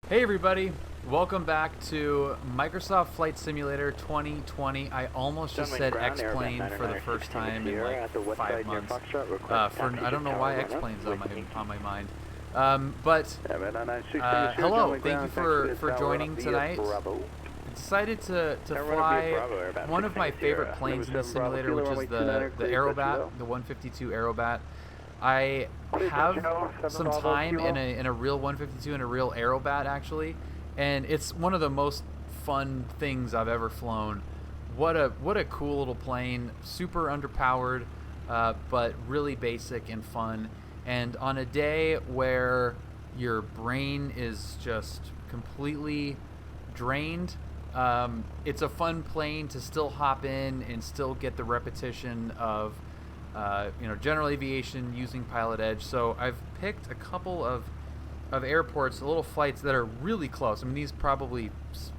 Hey everybody, welcome back to Microsoft Flight Simulator 2020. I almost just said X-Plane for the first time in like 5 months. I don't know why X-Plane's on my mind. Hello, thank you for joining tonight. I decided to fly one of my favorite planes in the simulator, which is the Aerobat, the 152 Aerobat. I have some time in a real 152 and a real Aerobat actually, and it's one of the most fun things I've ever flown. What a cool little plane, super underpowered, but really basic and fun. And on a day where your brain is just completely drained, it's a fun plane to still hop in and still get the repetition of general aviation using PilotEdge. So I've picked a couple of airports, little flights that are really close. I mean, these probably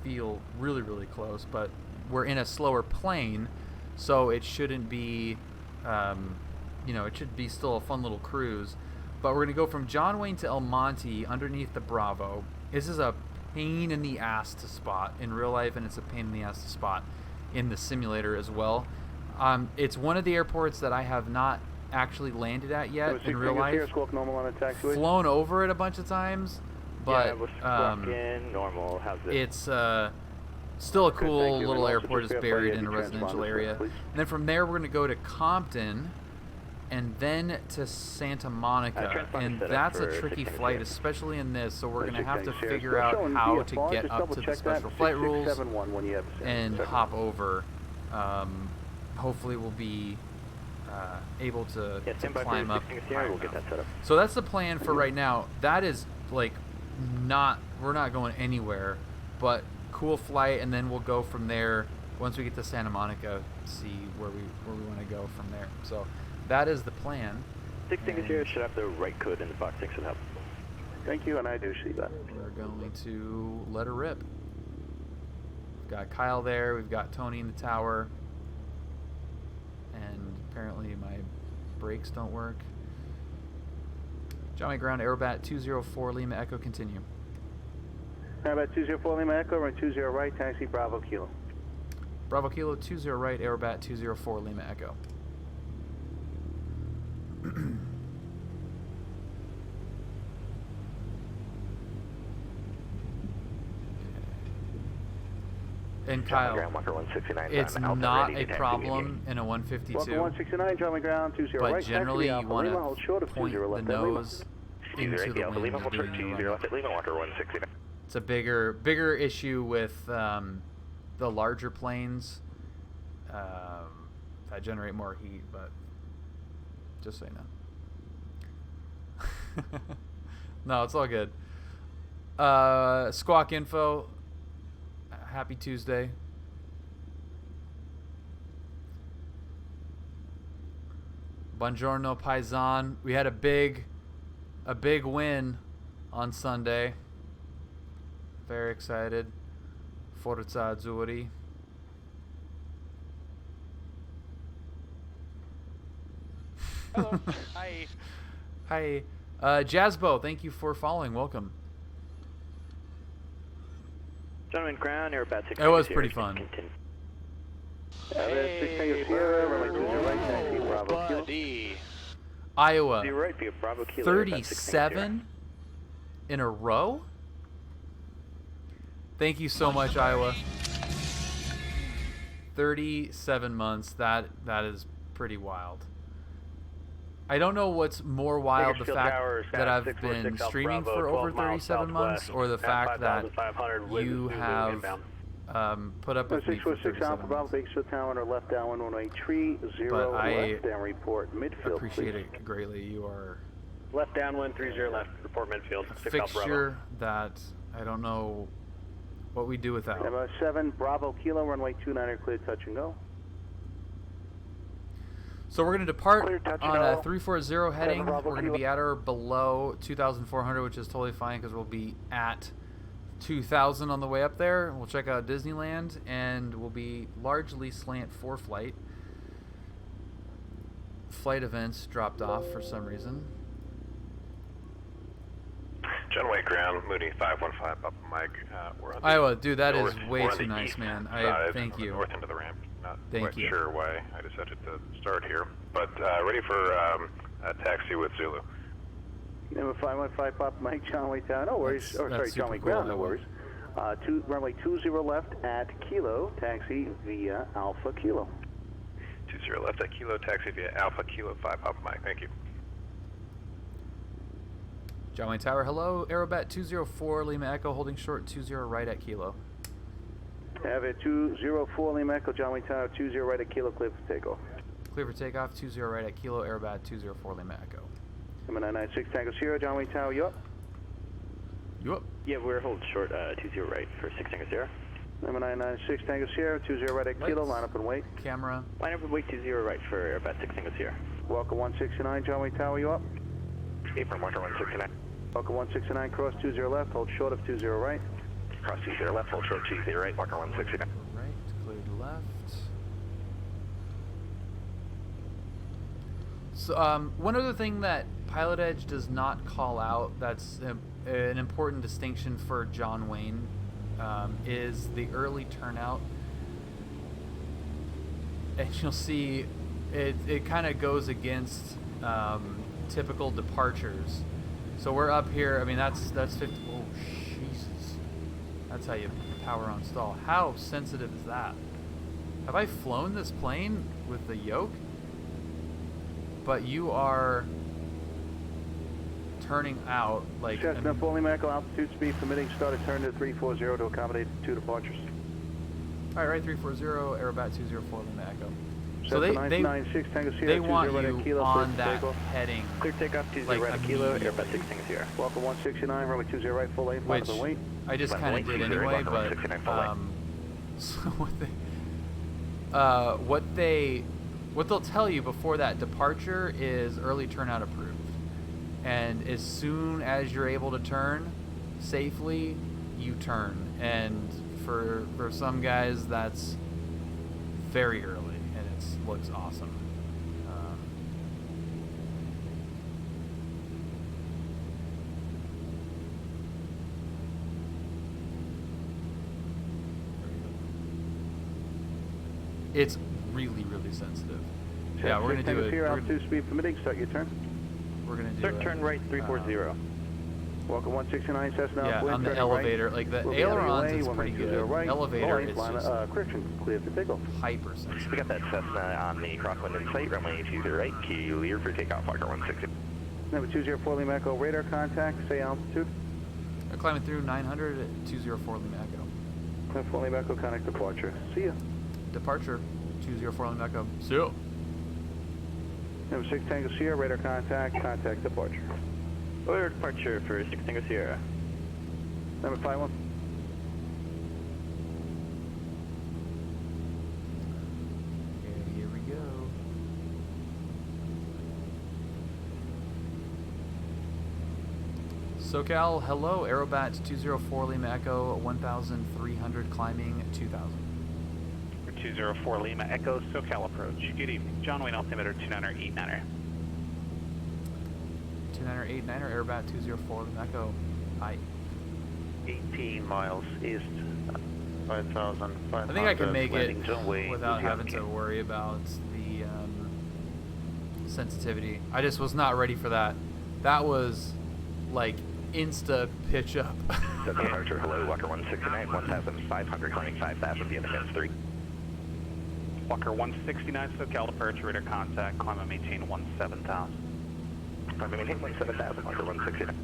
feel really, really close, but we're in a slower plane, so it shouldn't be, it should be still a fun little cruise. But we're going to go from John Wayne to El Monte underneath the Bravo. This is a pain in the ass to spot in real life, and it's a pain in the ass to spot in the simulator as well. It's one of the airports that I have not actually landed at yet in real life. Flown over it a bunch of times, but it's still a cool little airport. It's buried in a residential area. And then from there, we're going to go to Compton and then to Santa Monica. And that's a tricky flight, especially in this. So we're going to have to figure out how to get up to the special flight rules and hop over. Hopefully we'll be able to climb up. So that's the plan for right now. That is like we're not going anywhere, but cool flight, and then we'll go from there once we get to Santa Monica, see where we want to go from there. So that is the plan. 16 here should have the right code in the box 6 and up. Thank you, and I do see that. We're going to let her rip. We've got Kyle there, we've got Tony in the tower. And apparently my brakes don't work. Johnny Ground, Aerobat 204 Lima Echo, continue. Aerobat 204 Lima Echo, run 20 right, taxi Bravo Kilo. Bravo Kilo 20 right, Aerobat 204 Lima Echo. And Kyle, it's not a problem in a 152, 169, German ground, 20 but right, generally you want to point the nose into the wind when doing the runway. It's a bigger issue with the larger planes that generate more heat, but just so you know. No, it's all good. Squawk info. Happy Tuesday. Buongiorno Paisan. We had a big win on Sunday. Very excited. Forza Azzurri. Hello. Hi. Hi. Jazzbo, thank you for following. Welcome. Gentlemen, ground, Aerobat 6. It was pretty fun. Hey, buddy. Iowa, Right, via Bravo Kilo, 37 in a row? Thank you so much, Iowa. 37 months. That is pretty wild. I don't know what's more wild, the fact that I've been streaming for over 37 months, or the fact that you have put up with me for 37 months. But I appreciate it greatly. You are left downwind 30 left, report midfield. a fixture that I don't know what we do without. 7 Bravo Kilo, runway 29 clear, touch and go. So we're going to depart on a 340 heading. We're going to be at or below 2,400, which is totally fine because we'll be at 2,000 on the way up there. We'll check out Disneyland, and we'll be largely slant for flight. Flight events dropped off for some reason. John Wayne Ground, Moody 515 up Mike. We're on the Iowa, dude, that is north, way we're on too the nice, east man. side, Thank you. North end of the ramp. Not Thank quite you. sure why I decided to start here, but ready for a taxi with Zulu. Number 515 Papa Mike, John Wayne Tower. No worries. That's John Wayne super Ground, cool, no worries. Runway 20 left at Kilo, taxi via Alpha Kilo. 20 left at Kilo, taxi via Alpha Kilo 5 Papa Mike. Thank you. John Wayne Tower, hello. Aerobat 204 Lima Echo, holding short 20 right at Kilo. Have it 204 Lima Echo, John Wayne Tower, 20 right at Kilo, clear for takeoff. Clear for takeoff, 20 right at Kilo, Aerobat 204 Lima Echo. Number 996 Tango Sierra, John Wayne Tower, you up? You up? Yeah, we're holding short 20 right for 6 Tango Sierra. Number 996 Tango Sierra, 20 right at Kilo, line up and wait. Camera. Line up and wait 20 right for Airbat 6 Tango Sierra. Walker 169, John Wayne Tower, you up? Apron Walker 169. Walker 169, cross 20 left, hold short of 20 right. Cross 20 left, hold short 20 right, Walker 169. Right, cleared left. So, one other thing that PilotEdge does not call out that's an important distinction for John Wayne is the early turnout. And you'll see it kind of goes against typical departures. So we're up here. I mean, that's 50. Oh, Jesus. That's how you power on stall. How sensitive is that? Have I flown this plane with the yoke? But you are turning out like... Cessna, fully Echo, altitude speed permitting, start a turn to 340 to accommodate 2 departures. All right, 340, Aerobat 204 Lima Echo. So Cessna 996 Tango Sierra, they want 20 right you at Kilo, on clear that takeoff. heading. Clear takeoff 20 like right at Kilo, Airbat 6 Tango Sierra. Walker 169, runway 20 right, full lane, line Which up and wait. I just kind of did anyway, but so what they'll tell you before that departure is early turnout approved, and as soon as you're able to turn safely, you turn. And for some guys, that's very early, and it looks awesome. It's really, really sensitive. Yeah, we're gonna do it. Here, altitude speed permitting, start your turn. We're gonna do Start turn right 340. Walker 169, Cessna. Yeah, on the elevator, right. Like the We'll be out of your ailerons, way, it's 1 pretty right, 20 good. right. Elevator, it's line, just correction, clear for takeoff. hyper sensitive. We got that Cessna on the crosswind in sight, runway 20 right, clear for takeoff, Walker 160. Number 204 Lima Echo, radar contact, say altitude. We're climbing through 900 at 204 Lima Echo. 204 Lima Echo, connect departure. See ya. Departure, 204 Lima Echo. See ya. Number 6 Tango Sierra, radar contact departure. Order departure for 6 Tango Sierra. Number 51. Okay, here we go. SoCal, hello, Aerobat 204 Lima Echo, 1,300 climbing 2,000. 204 Lima Echo, SoCal approach. Good evening. John Wayne altimeter 2989er. 2989er, Aerobat 204 Lima Echo. Hi. 18 miles east, 5,500. I think I can make it John Wayne, without having to worry about the sensitivity. I just was not ready for that. That was like insta pitch up. Departure, hello, Walker 169, 1,500, climbing 5,000 via the fence 3. Walker 169, SoCal departure, radar contact, climb and maintain 17,000. Climb and maintain 17,000, Walker 169.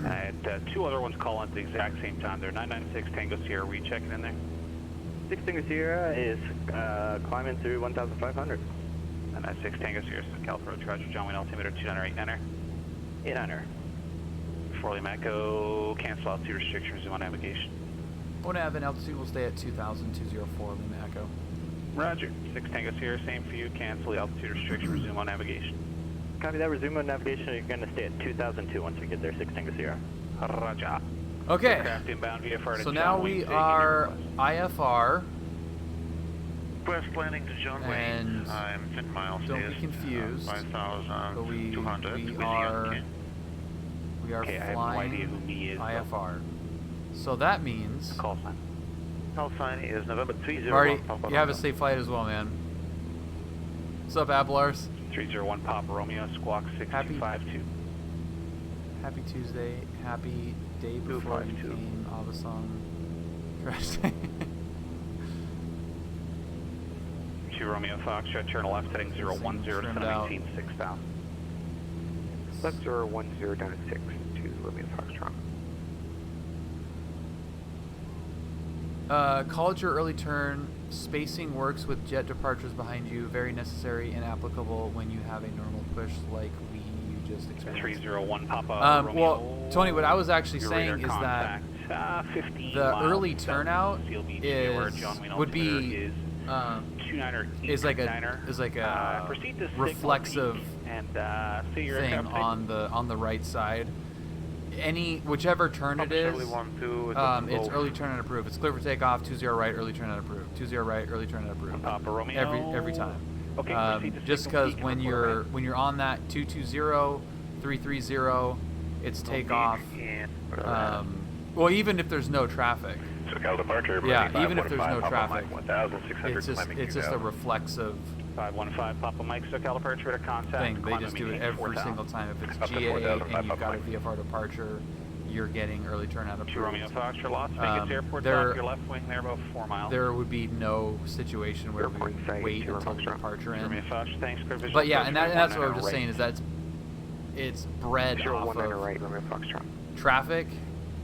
I had 2 other ones call in at the exact same time. They're 996 Tango Sierra. Were you checking in there? 6 Tango Sierra is climbing through 1,500. 996 Tango Sierra, SoCal approach, roger. John Wayne altimeter 2989er. 800. 4 Lima Echo, cancel altitude restriction, resume on navigation. One nav and altitude will stay at 2,000, 204 Lima Echo. Roger. 6 Tango Sierra, same for you. Cancel the altitude restriction, resume on navigation. Copy that, resume on navigation. You're going to stay at 2002 once we get there, 6 Tango Sierra. Roger. Okay. Aircraft inbound VFR to So John now Wayne, we taking are your request. IFR. Request landing to John And Wayne. I'm 10 miles don't be east, confused, but 5,200. we are We are Okay, I have no flying idea who me is, IFR. So that means... Call sign. Call sign is November 301. Marty, Papa you have a Romeo. safe flight as well, man. What's up, Ablars? 301 Papa Romeo, squawk 6252. Happy Tuesday. Happy day before you 252. came, Avasong. Crash day. 2 Romeo Foxtrot, turn left heading 010, Trimmed out. 718, 6000. Left 010 down at 6 to Romeo Foxtrot. Called your early turn. Spacing works with jet departures behind you. Very necessary and applicable when you have a normal push like you just experienced. 301 Papa Romeo. Well, Tony, what I was actually Your saying radar is that contact, 15 the miles early south turnout Seal Beach, is John Wayne would be altimeter is like a 29er, proceed to signal reflexive peak and see your thing aircraft on the right side. Whichever turn it is, it's early turn and approve. It's clear for takeoff. 20 right, early turn and approve. 20 right, early turn and approve. Papa Romeo. Every time. Okay, proceed to Just signal because peak when and you're on that 220, 330, it's takeoff. Well, even if there's no traffic. SoCal departure. Yeah, even if there's no traffic, 1,600 it's just a reflexive 515 Papa Mike, SoCal departure at a contact. thing. They Climb just and do it maintain every 4,000. single time. If it's Up to GA 4,000, and you've got a Mike. VFR departure, you're getting early turn out 2 Romeo approved. Foxtrot, Las Vegas Airport, there- off your left wing there, about 4 miles. There would be no situation where we Airport would site, wait 2 until the Foxtrot. departure 2 Romeo ends. Foxtrot, thanks, clear visual But yeah, approach, and that's what I was 019 just right. saying is that it's bred off 019 of right, Romeo Foxtrot. traffic,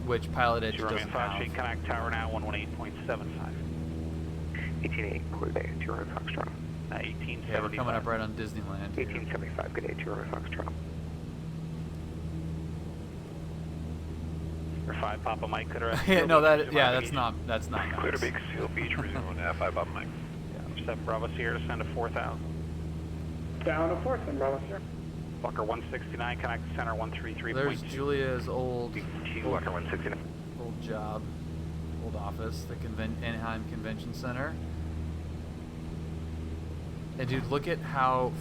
which PilotEdge 2 Romeo doesn't Foxtrot, have. connect tower now, 118.75. 188, clear day, 2 Romeo Foxtrot. 1875. Yeah, we're coming up right on Disneyland. here. 1875, good day, 2 Romeo Foxtrot. Or 5 Papa Mike, could Yeah, no, that's not Clear to nice. Big Seal Beach, resume on F5 up Mike. 7 Bravo Sierra, descend to 4,000. Down to 4th, Bravo, sir. Walker 169, connect center 133.2. There's Julia's old Walker 169. job, old office, the Anaheim Convention Center. And dude, look at how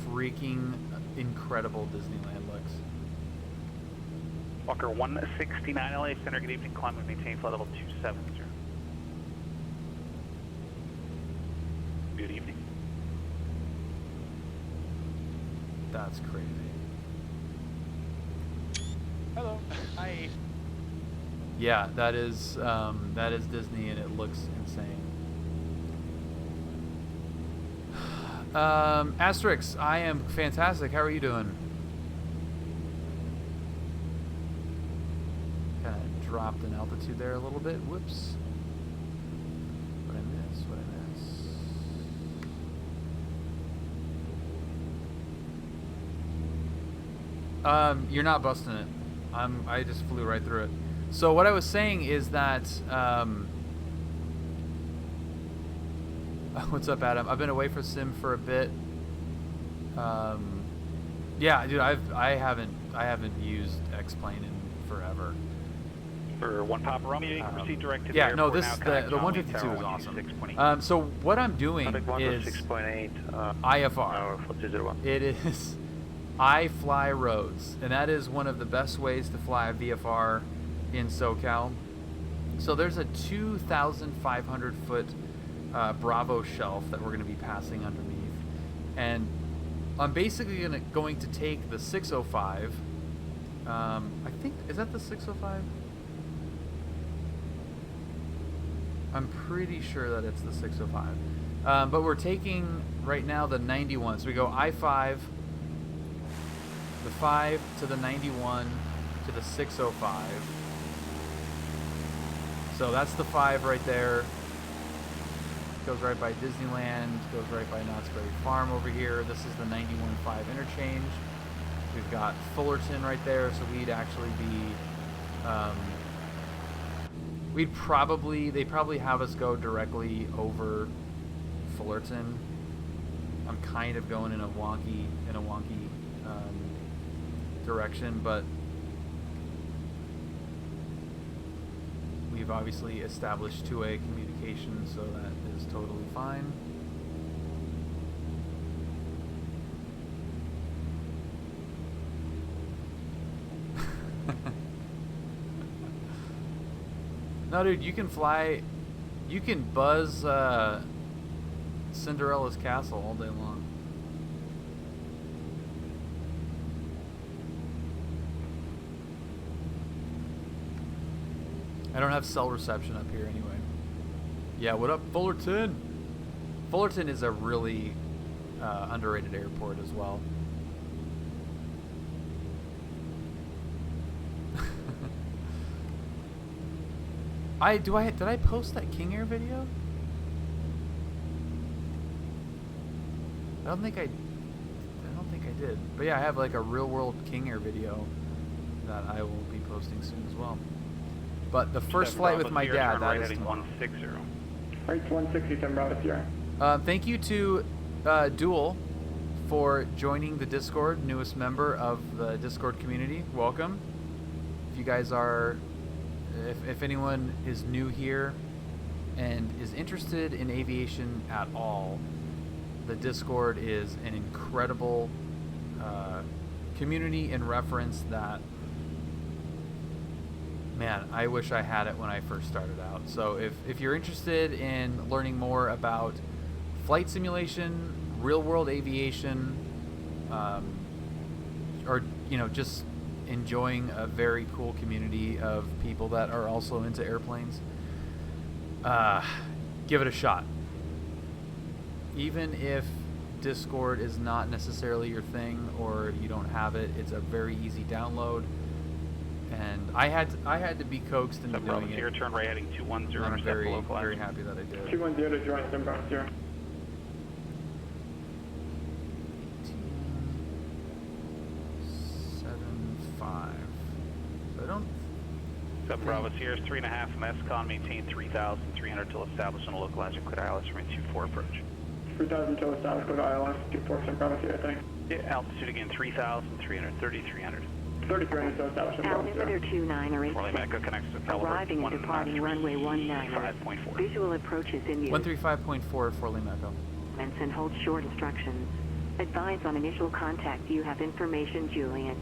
freaking incredible Disneyland looks. Walker 169, LA Center, good evening, climb and maintain flight level 270. Good evening. That's crazy. Hello. Hi. Yeah, that is Disney, and it looks insane. Asterix, I am fantastic. How are you doing? Kind of dropped in altitude there a little bit. Whoops. What I miss? You're not busting it. I just flew right through it. So what I was saying is that what's up, Adam? I've been away from sim for a bit. Yeah, dude, I haven't used X-Plane in forever. For 1 Papa Romeo, you can proceed direct to the Yeah, airport no, now, connect the John Wayne 152 Tower, is awesome. 126.8. So what I'm doing is 6.8. IFR. For 201. It is I fly roads, and that is one of the best ways to fly a VFR in SoCal. So there's a 2,500 foot Bravo shelf that we're going to be passing underneath, and I'm basically going to take the 605. I think, is that the 605? I'm pretty sure that it's the 605. But we're taking right now the 91. So we go I-5, the 5 to the 91 to the 605. So that's the 5 right there. Goes right by Disneyland, goes right by Knott's Berry Farm over here. This is the 91.5 interchange. We've got Fullerton right there, so we'd actually be, they'd probably have us go directly over Fullerton. I'm kind of going in a wonky direction, but we've obviously established two-way communication, so that is totally fine. No, dude, you can fly. You can buzz Cinderella's castle all day long. I don't have cell reception up here anyway. Yeah, what up, Fullerton? Fullerton is a really underrated airport as well. Did I post that King Air video? I don't think I did. But yeah, I have like a real world King Air video that I will be posting soon as well. But the first flight with my dad, that is 160. Right, 160, 10 Bravo Sierra. thank you to Duel for joining the Discord, newest member of the Discord community. Welcome. If you guys are, if anyone is new here and is interested in aviation at all, the Discord is an incredible community and reference that, man, I wish I had it when I first started out. So if you're interested in learning more about flight simulation, real world aviation, or just enjoying a very cool community of people that are also into airplanes, give it a shot. Even if Discord is not necessarily your thing or you don't have it, it's a very easy download. And I had to be coaxed into doing it. Your turn right heading 210. I'm very happy that I did. 210 to join 10 Bravo Sierra. 7.5. So I don't. 7 Bravo Sierra is 3.5 from SCON. Maintain 3,300 till established on a localizer. Clear ILS from 24 approach. 3,000 till established with ILS. 24 Bravo Sierra, thanks. Yeah, altitude again 3,300. 3,300. 3,300 till established in Bravo Sierra. Altimeter 29 or 86. Echo connects to Arriving and departing runway 19. 5.4. Visual approach is in use. 135.4 for Lima Echo. And hold short instructions. Advise on initial contact. You have information, Juliet.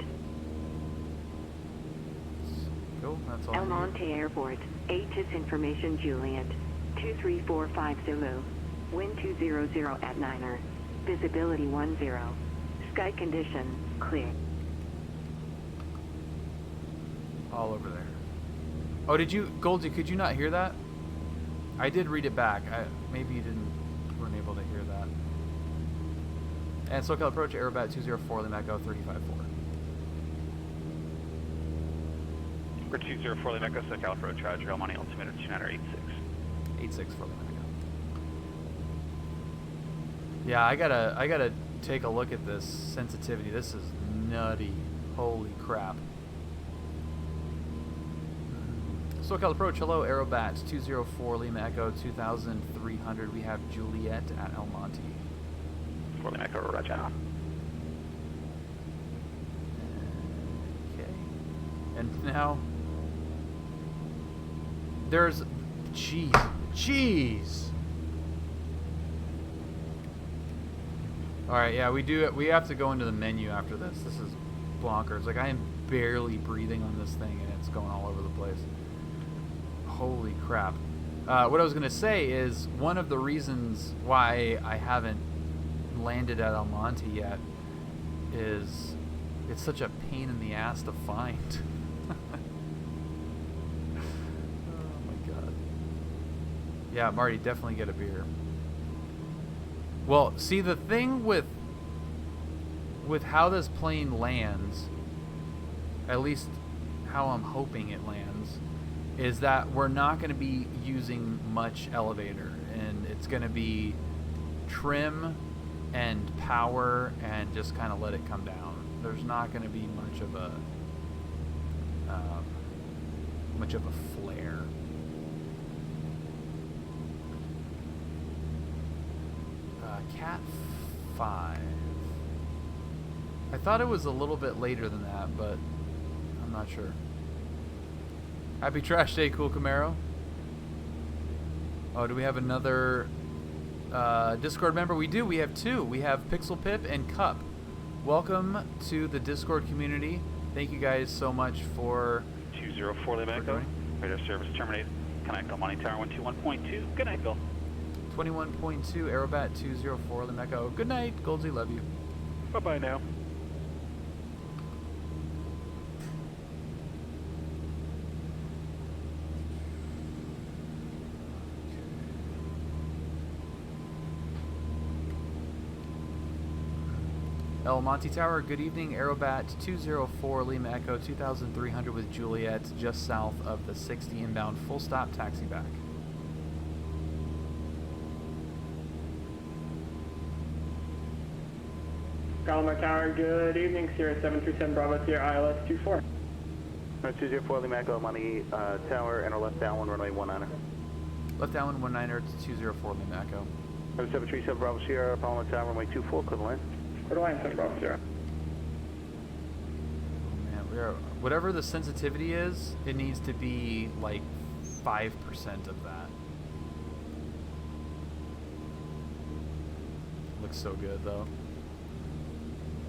Cool, that's all. El Monte Airport. ATIS information, Juliet. 2345 Zulu. Wind 200 at Niner. Visibility 10. Sky condition clear. All over there. Oh, did you, Goldie? Could you not hear that? I did read it back. Maybe you weren't able to hear that. And SoCal approach Aerobat 204 Lima Echo 354. For 204 Lima Echo, SoCal approach Roger. El Monte altimeter 2986. 86 for Lima Echo. Yeah, I gotta take a look at this sensitivity. This is nutty. Holy crap. SoCal approach, hello, Aerobat 204 Lima Echo 2300. We have Juliet at El Monte. 4 Lima Echo, roger. Okay. And now, there's, jeez. Alright, yeah, we have to go into the menu after this. This is bonkers. Like, I am barely breathing on this thing and it's going all over the place. Holy crap. What I was going to say is one of the reasons why I haven't landed at El Monte yet is it's such a pain in the ass to find. Oh my god. Yeah, Marty, definitely get a beer. Well, see, the thing with how this plane lands, at least how I'm hoping it lands, is that we're not going to be using much elevator, and it's going to be trim and power and just kind of let it come down. There's not going to be much of a flare. Cat 5. I thought it was a little bit later than that, but I'm not sure. Happy Trash Day, Cool Camaro. Oh, do we have another Discord member? We do. We have two. We have Pixel Pip and Cup. Welcome to the Discord community. Thank you guys so much for 204 Lima Echo. Radar service terminated. Connect on Monte Tower 121.2. Good night, Bill. 21.2 Aerobat 204 Lima Echo. Good night, Goldsy. Love you. Bye-bye now. El Monte Tower, good evening. Aerobat 204 Lima Echo 2300 with Juliet, just south of the 60 inbound. Full stop, taxi back. Lima Tower, good evening. Sierra 737 Bravo, Sierra ILS 24. 204 Lima Echo, Monte Tower, and our left downwind runway 19er. Left downwind 19er to 204 Lima Echo. 737 Bravo, Sierra, Palma Tower, runway 24, clear the line. Clear the line, 7 Bravo, Sierra. Oh man, whatever the sensitivity is, it needs to be like 5% of that. Looks so good though.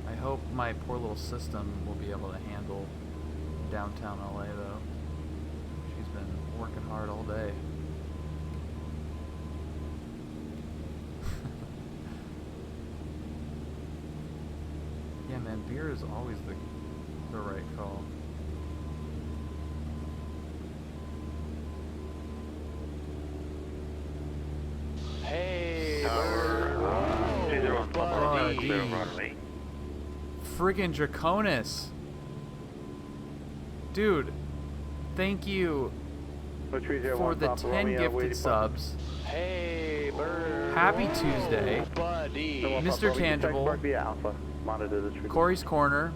I hope my poor little system will be able to handle downtown LA though. She's been working hard all day. Yeah man, beer is always the right call. Hey, Friggin' Draconis. Dude, thank you for the 10 gifted subs. Hey, bird. Happy Tuesday. Buddy. Mr. Tangible. Corey's Corner.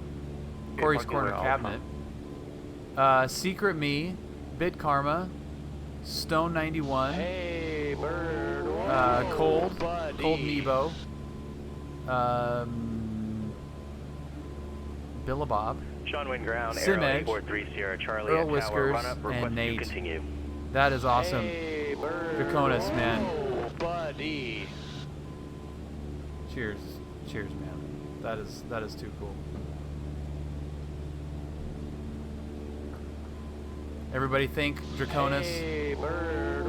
Corey's Corner Cabinet. Secret Me. Bit Karma. Stone 91. Hey, bird. Cold. Buddy. Cold Nebo. Billabob. Sean Wind Ground, Sim Aero Edge, 843 Sierra Charlie, Earl at Tower, Whiskers, run up, request and to Nate. continue. That is awesome. Hey, bird. Draconis, man. Buddy. Cheers. Cheers, man. That is too cool. Everybody thank Draconis Hey, bird.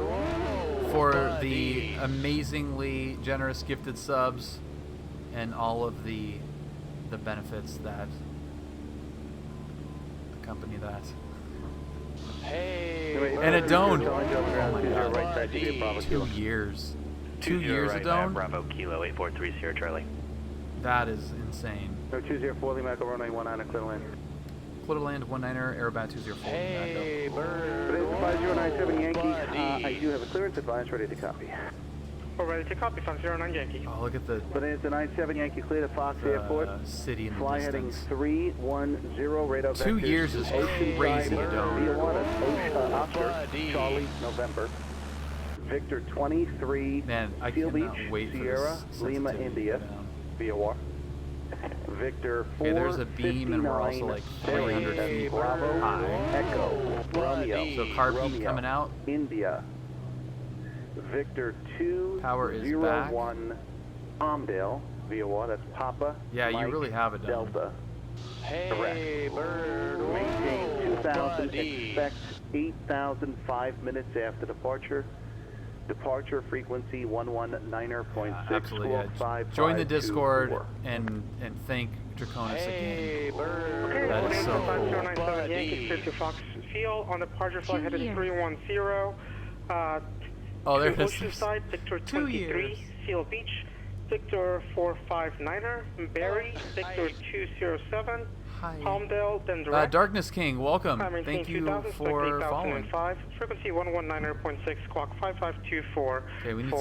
for Buddy. the amazingly generous gifted subs and all of the benefits that accompany that. Hey, And a Doan. Oh my God. Buddy. 2 years. 2 years right, of Doan? Bravo Kilo 843 Sierra Charlie. That is insane. 204 Lima Echo, runway 19, clear the line. Clear to land 19er, Aerobat 204. Hey, bird. Today's 5097 Yankee. Buddy. I do have a clearance advice ready to copy. We're ready to copy from 09 Yankee. Oh, look at the Today's the 97 Yankee clear to Fox Airport. city in the Fly heading distance. 310, radar 2 vectors. years is crazy, Doan. Via water, Oscar, Buddy. Charlie, November. Victor 23, Man, I Seal cannot Beach, wait for Sierra, this Lima, sensitivity to India, go down. via war. Victor 4, Okay, there's a beam and we're also like 300 Berry, feet Bravo, high. Echo, Romeo, So car peak Romeo, coming out. India. Victor Power is back. 201, Palmdale, via war, that's Papa, Yeah, Mike, you really have it done. Delta. Hey, bird. Maintain 2,000, Buddy. expect 8,000 5 minutes after departure. Departure frequency 119.6. Absolutely. Yeah. squawk 5, Join the 5, 2, Discord 4. and thank Draconis again. Hey, bird. Okay, That is so cool. 5097 Yankee, clear to Fox Field on departure flight headed 310. Oh, there to it is. Oceanside, Victor 2 years. 23, Seal Beach, Victor 459er, Barry, Victor 207, Hi. Palmdale, then direct. Darkness King, welcome. Maintain Thank you 2000, for following. 8005, frequency 119.6, squawk 5524. Okay, we need to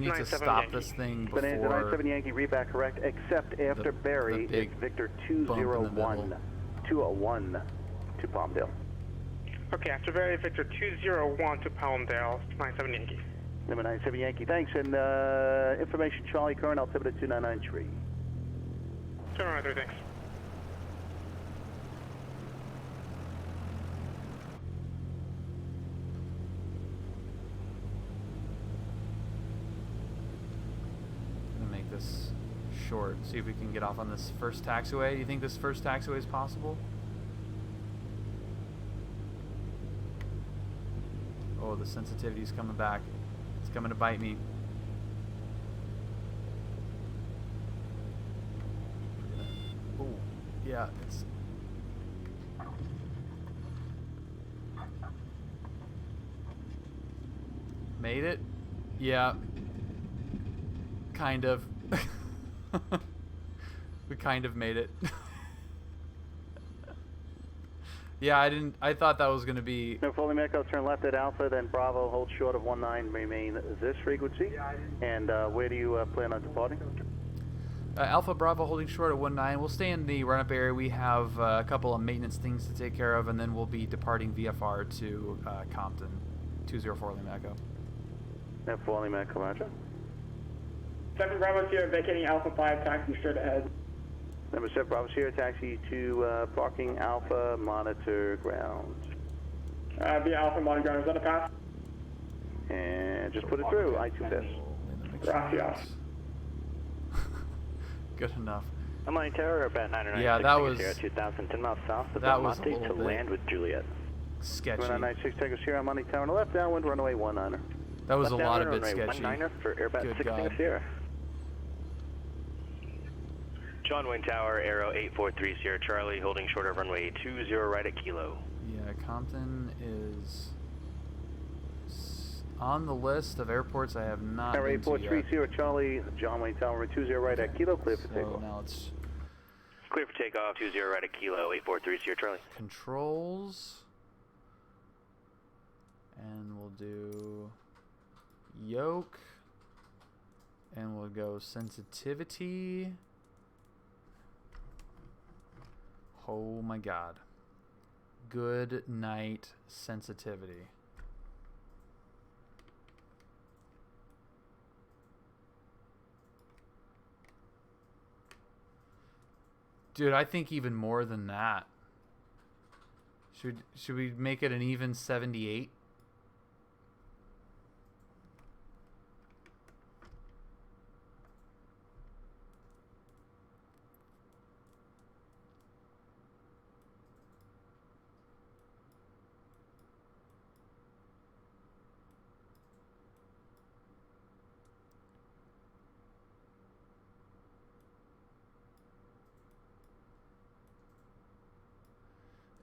97 stop Yankee. this thing Bonanza before 97 Yankee, read back correct, except after Barry, the big it's Victor bump in the 201, middle. 201 to Palmdale. Okay, after Barry, Victor 201 to Palmdale, 97 Yankee. Number 97 Yankee, thanks, and information Charlie, current altimeter 2993. Turn around, thanks. I'm gonna make this short. See if we can get off on this first taxiway. Do you think this first taxiway is possible? Oh, The sensitivity's coming back. It's coming to bite me. Oh, yeah, it's... Made it? Yeah. Kind of. We kind of made it. Yeah, I thought that was going to be... No, fully Echo, turn left at Alpha, then Bravo, hold short of 19, remain this frequency. And where do you plan on departing? Alpha Bravo holding short at 19. We'll stay in the run-up area. We have a couple of maintenance things to take care of, and then we'll be departing VFR to Compton. 204 Lima Echo. No, fully Echo, roger. 7 Bravo Sierra vacating Alpha 5, taxi straight ahead. Number 7 Bravo Sierra, taxi to parking Alpha, monitor ground. Via Alpha, monitor ground, is that a pass? And just put it through, I-2 Gracias. Good enough. I'm on tower about 909. Yeah, that was... 2000, 10 miles south of that was Monte a to little land with Juliet. sketchy. 96 Tango Sierra, Monte Tower on the left, downwind, runway 19er. That was Left a lot of downwind, bit runway sketchy. 19er for Airbat Good 6 God. Tango Sierra. John Wayne Tower, Aero 843 Sierra Charlie, holding short of runway 20 right at Kilo. Yeah, Compton is on the list of airports I have not Tower been to 843 Sierra Charlie, John Wayne Tower 20 right at Kilo, clear for So takeoff. now it's Clear for takeoff, 20 right at Kilo, 843 Sierra Charlie. controls, and we'll do yoke, and we'll go sensitivity. Oh my God. Good night sensitivity. Dude, I think even more than that. Should we make it an even 78?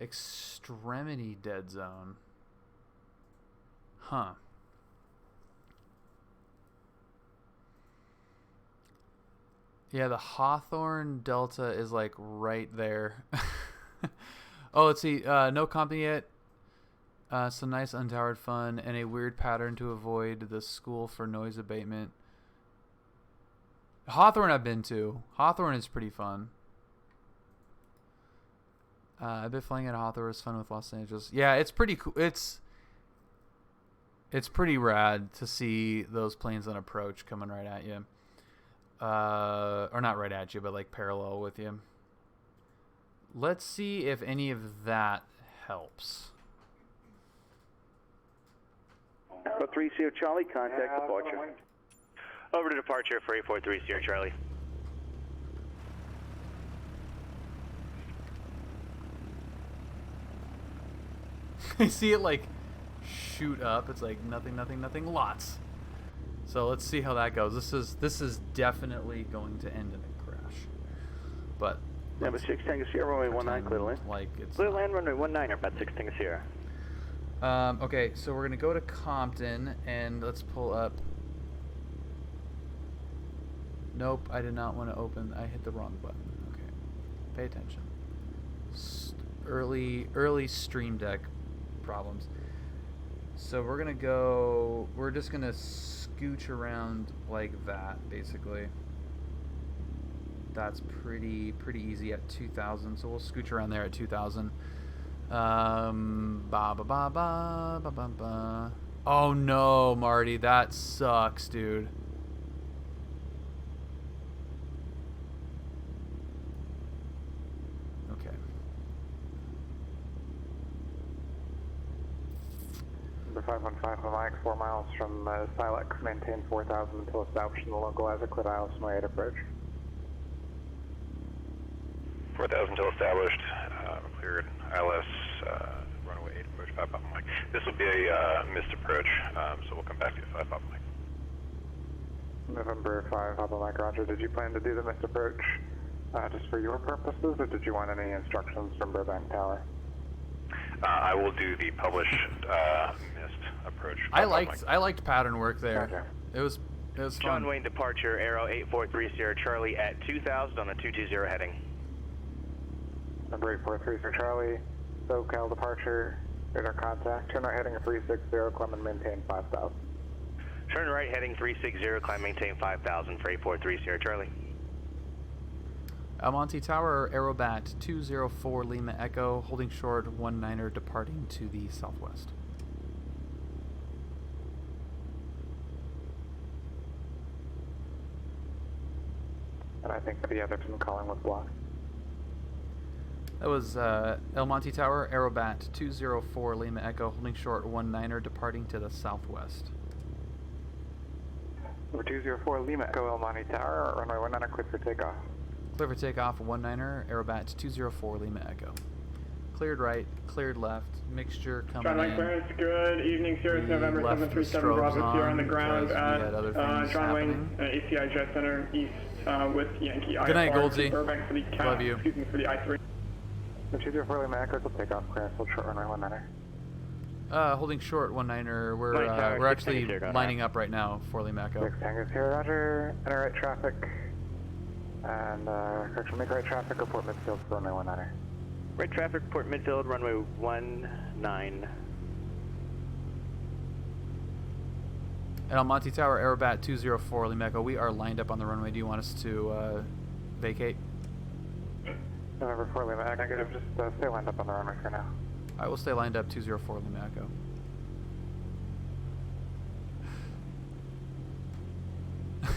Extremity dead zone. Huh. Yeah, the Hawthorne Delta is like right there. Oh, let's see. No Compton yet. Some nice untowered fun and a weird pattern to avoid the school for noise abatement. Hawthorne I've been to. Hawthorne is pretty fun. I've been flying at Hawthorne. It's fun with Los Angeles. Yeah, it's pretty cool. It's pretty rad to see those planes on approach coming right at you. Or not right at you, but like parallel with you. Let's see if any of that helps. Echo 3 Sierra Charlie, contact departure. Over to departure for 843 Sierra Charlie. I see it like shoot up. It's like nothing, nothing, nothing, lots. So let's see how that goes. This is definitely going to end in a crash. But Number 6 Tango Sierra, runway 19, clear to land. like it's Clear not. land runway 19 about 6 Tango Sierra. Okay, so we're gonna go to Compton and let's pull up. Nope, I did not want to open. I hit the wrong button. Okay, pay attention. Early Stream Deck problems. So we're gonna go. We're just gonna scooch around like that, basically. That's pretty easy at 2,000. So we'll scooch around there at 2,000. Ba ba ba ba ba ba ba. Oh no, Marty, that sucks, dude. Okay. Number 515 Mike, 4 miles from Silex, maintain 4,000 until established in the local adequate ILS my 8 approach. 4,000 until established. Cleared ILS, runway 8 approach. 5 Papa Mike. This will be a missed approach, so we'll come back to you 5 Papa Mike. November 5 Papa Mike, roger. Did you plan to do the missed approach just for your purposes, or did you want any instructions from Burbank Tower? I will do the published missed approach. I liked pattern work there. Okay. It was fun. John Wayne departure, Aero 843 Sierra Charlie at 2000 on a 220 heading. Number 843 for Charlie, SoCal departure, radar contact, turn right heading 360, climb and maintain 5000. Turn right heading 360, climb maintain 5000 for 843 Sierra Charlie. Monte Tower, Aerobat 204 Lima Echo, holding short 19er departing to the southwest. And I think the Etherton calling was blocked. That was El Monte Tower, Aerobat 204 Lima Echo, holding short 19er departing to the southwest. Number 204 Lima Echo El Monte Tower, runway 19 cleared for takeoff. Clear for takeoff, 19er, Aerobat 204 Lima Echo. Cleared right, cleared left, mixture coming John Mike in. Clarence, good evening, Sierra November 737 Bravo here on the ground at John Wayne ACI Jet Center East with Yankee IFR. Good night, Goldsy. Burbank for the Love you. Excuse me, for the I-3. Number 204 Lima Echo, will take off, clearance, hold short runway 19er. Holding short 19er. We're actually lining up right now for Lima Echo. 6 Tango's here, roger. Enter right traffic. And correction, make right traffic, go Port Midfield for runway 19er. Right traffic, Port Midfield, runway 19. And on Monte Tower, Aerobat 204 Lima Echo, we are lined up on the runway. Do you want us to vacate? November 4 Lima Echo, negative, just stay lined up on the runway for now. I will stay lined up 204 Lima Echo.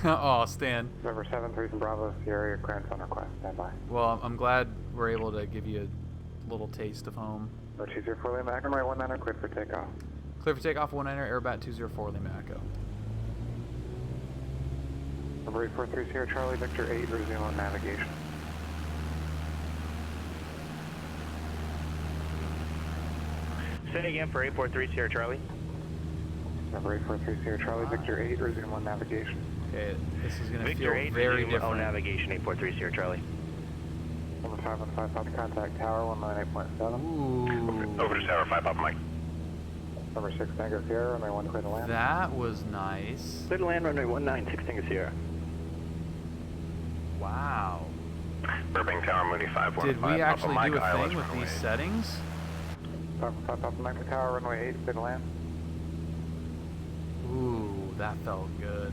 Oh, Stan. November 7-3 from Bravo, Sierra, your clearance on request, stand by. Well, I'm glad we're able to give you a little taste of home. Number 204 Lima Echo, runway 19er, cleared for takeoff. Clear for takeoff, 19er, Aerobat 204 Lima Echo. Number 843 Sierra Charlie, Victor 8, resume on navigation. Say again for 843 Sierra Charlie. Number 843 Sierra Charlie, Victor 8, resume on navigation. Okay, this is going to Victor feel 8, very resume different. on navigation, 843 Sierra Charlie. Number 515 Papa contact tower, 198.7. Ooh. Over to Tower 5 Papa Mike. Number 6 Tango Sierra, runway 1 clear to land. That was nice. Clear to land, runway 19, 6 Tango Sierra. Wow. Burbank Tower, Mooney 515. Did we actually Papa do a Mike, thing ILS with runway these 8. settings? 515 Papa Mike tower, runway 8, clear to land. Ooh, that felt good.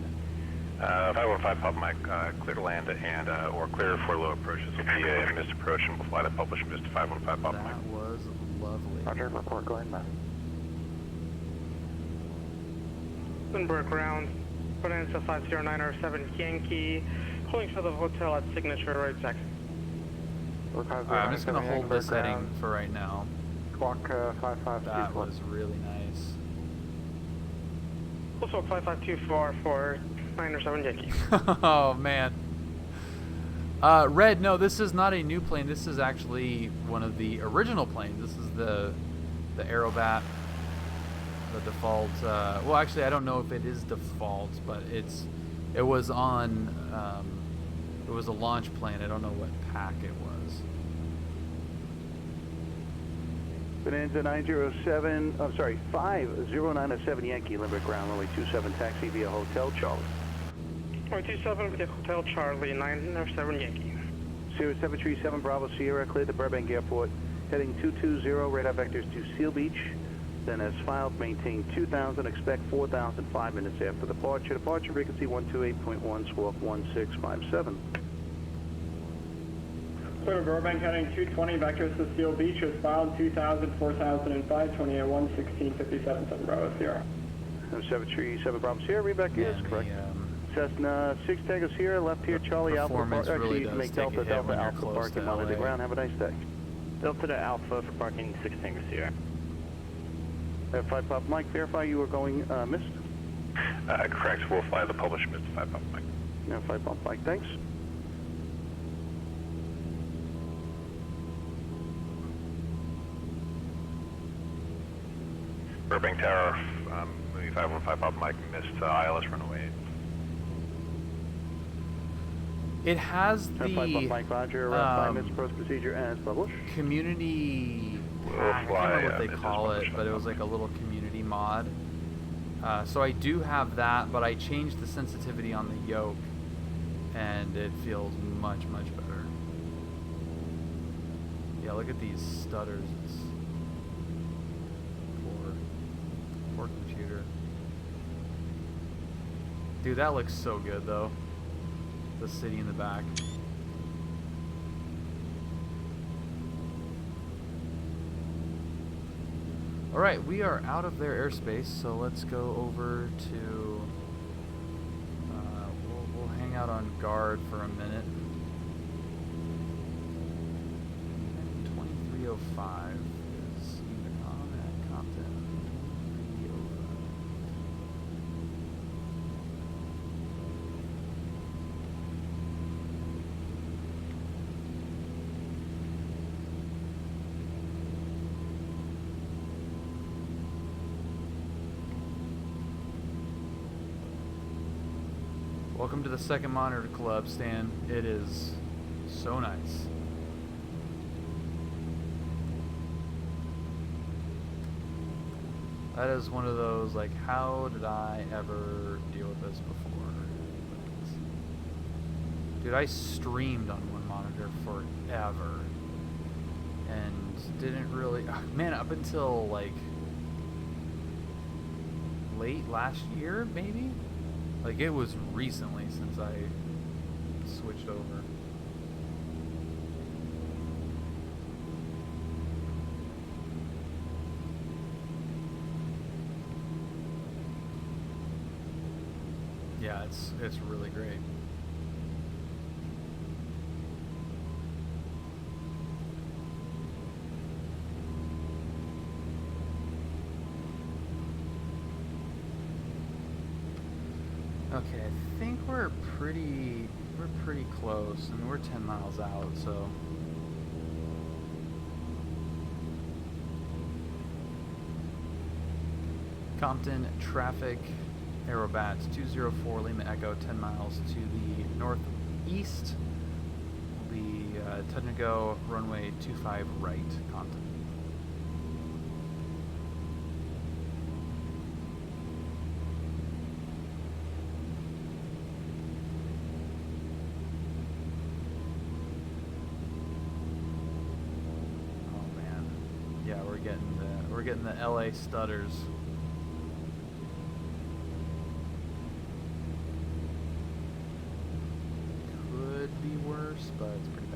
515 Papa Mike, clear to land and or clear for low approaches. Will be a missed approach and we'll fly the published missed 515 Papa Mike. That was lovely. Roger, report going now. Lindbergh ground, Bonanza 5097 Yankee, holding for the hotel at Signature Road section. Alright, I'm just going to hold this heading for right now. Squawk 5524. That was really nice. Also 5524 for 907 Yankee. Oh, man. Red, no, this is not a new plane. This is actually one of the original planes. This is the Aerobat, the default. Well, actually, I don't know if it is default, but it was on. It was a launch plane. I don't know what pack it was. Bonanza 907, I'm sorry, 5097 Yankee, Limerick ground, runway 27, taxi via Hotel Charlie. Runway 27 via Hotel Charlie, 907 Yankee. Sierra 737 Bravo Sierra, cleared to Burbank Airport, heading 220, radar vectors to Seal Beach. Then as filed, maintain 2000, expect 4000 5 minutes after departure. Departure frequency 128.1, squawk 1657. Clear Burbank heading 220, vectors to Seal Beach, was filed 2000, 4005, 281, 1657, 7 Bravo Sierra. 737 Bravo Sierra, readback is correct. Cessna 6 Tango Sierra, left here, Charlie Alpha, really does make take Delta a hit Delta when you're Alpha close parking to while LA. underground. Have a nice day. Delta to Alpha for parking 6 Tango Sierra. 5 Papa Mike, verify you were going missed. Correct. We'll fly the published missed 5 Papa Mike. Yeah, 5 Papa Mike, thanks. Burbank Tower, moving 515 Papa Mike, missed ILS runway. It has the Mike Roger, 5 minutes approach procedure as published. Community pack, I can't remember what they call it, but it was like a little community mod. So I do have that, but I changed the sensitivity on the yoke, and it feels much, much better. Yeah, look at these stutters. It's poor computer. Dude, that looks so good though. The city in the back. Alright, we are out of their airspace, so let's go over to... we'll hang out on guard for a minute. 2305 is even on at Compton. 2305. Welcome to the Second Monitor Club, Stan. It is so nice. That is one of those, like, how did I ever deal with this before? Dude, I streamed on one monitor forever. And didn't really... man, up until, like, late last year, maybe? Like, it was recently since I switched over. Yeah, it's really great. Okay, I think we're pretty close. I mean, we're 10 miles out, so. Compton traffic, Aerobat 204 Lima Echo, 10 miles to the northeast. We'll be touch and go runway 25 right, Compton. We're getting the LA stutters. Could be worse, but it's pretty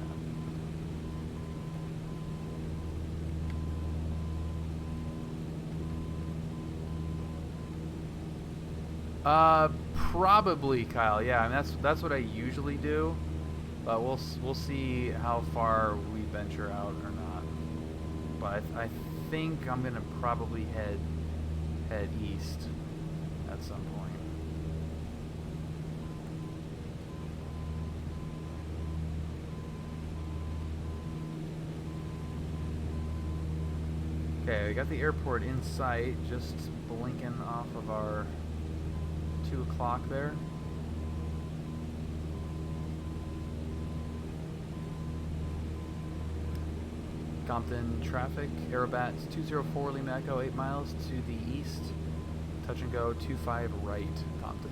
bad. Probably, Kyle. Yeah, I mean that's what I usually do, but we'll see how far we venture out or not. But I think I'm gonna probably head east at some point. Okay, we got the airport in sight, just blinking off of our 2 o'clock there. Compton traffic, Aerobat 204 Lima Echo, 8 miles to the east. Touch and go 25 right, Compton.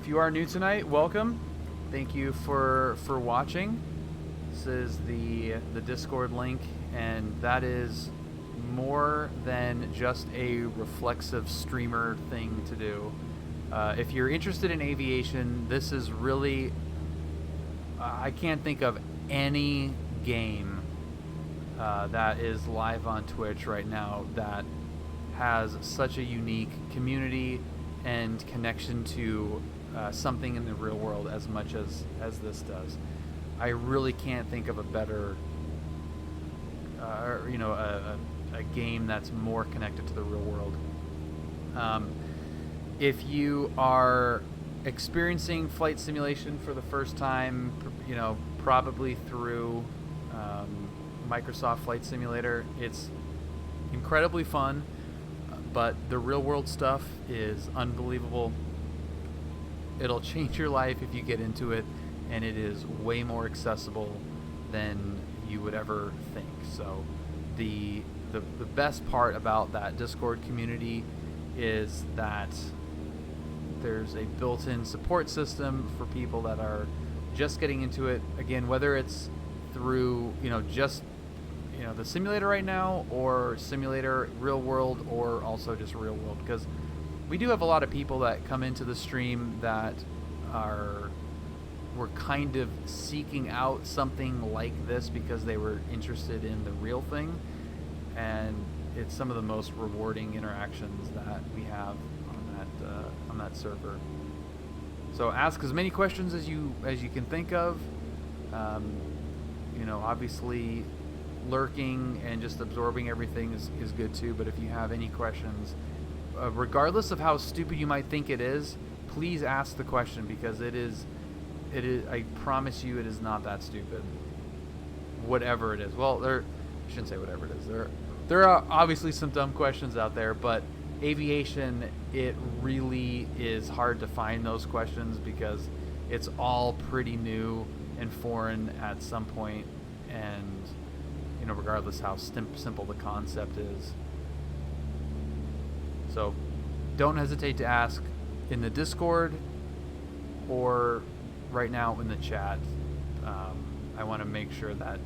If you are new tonight, welcome. Thank you for watching. This is the Discord link, and that is more than just a reflexive streamer thing to do. If you're interested in aviation, this is really... I can't think of any game that is live on Twitch right now that has such a unique community and connection to something in the real world as much as this does. I really can't think of a better, a game that's more connected to the real world. If you are experiencing flight simulation for the first time, you know, probably through Microsoft Flight Simulator, it's incredibly fun, but the real world stuff is unbelievable. It'll change your life if you get into it, and it is way more accessible than you would ever think. So the best part about that Discord community is that there's a built-in support system for people that are just getting into it. Again, whether it's through, you know, just, you know, the simulator right now, or simulator real world, or also just real world, because we do have a lot of people that come into the stream that were kind of seeking out something like this because they were interested in the real thing, and it's some of the most rewarding interactions that we have on that server. So ask as many questions as you can think of. You know, obviously lurking and just absorbing everything is good too, but if you have any questions, regardless of how stupid you might think it is, please ask the question, because it is, I promise you, it is not that stupid. Whatever it is. Well, I shouldn't say whatever it is. There are obviously some dumb questions out there, but aviation, it really is hard to find those questions because it's all pretty new and foreign at some point, and, you know, regardless how simple the concept is. So don't hesitate to ask in the Discord or right now in the chat. I want to make sure that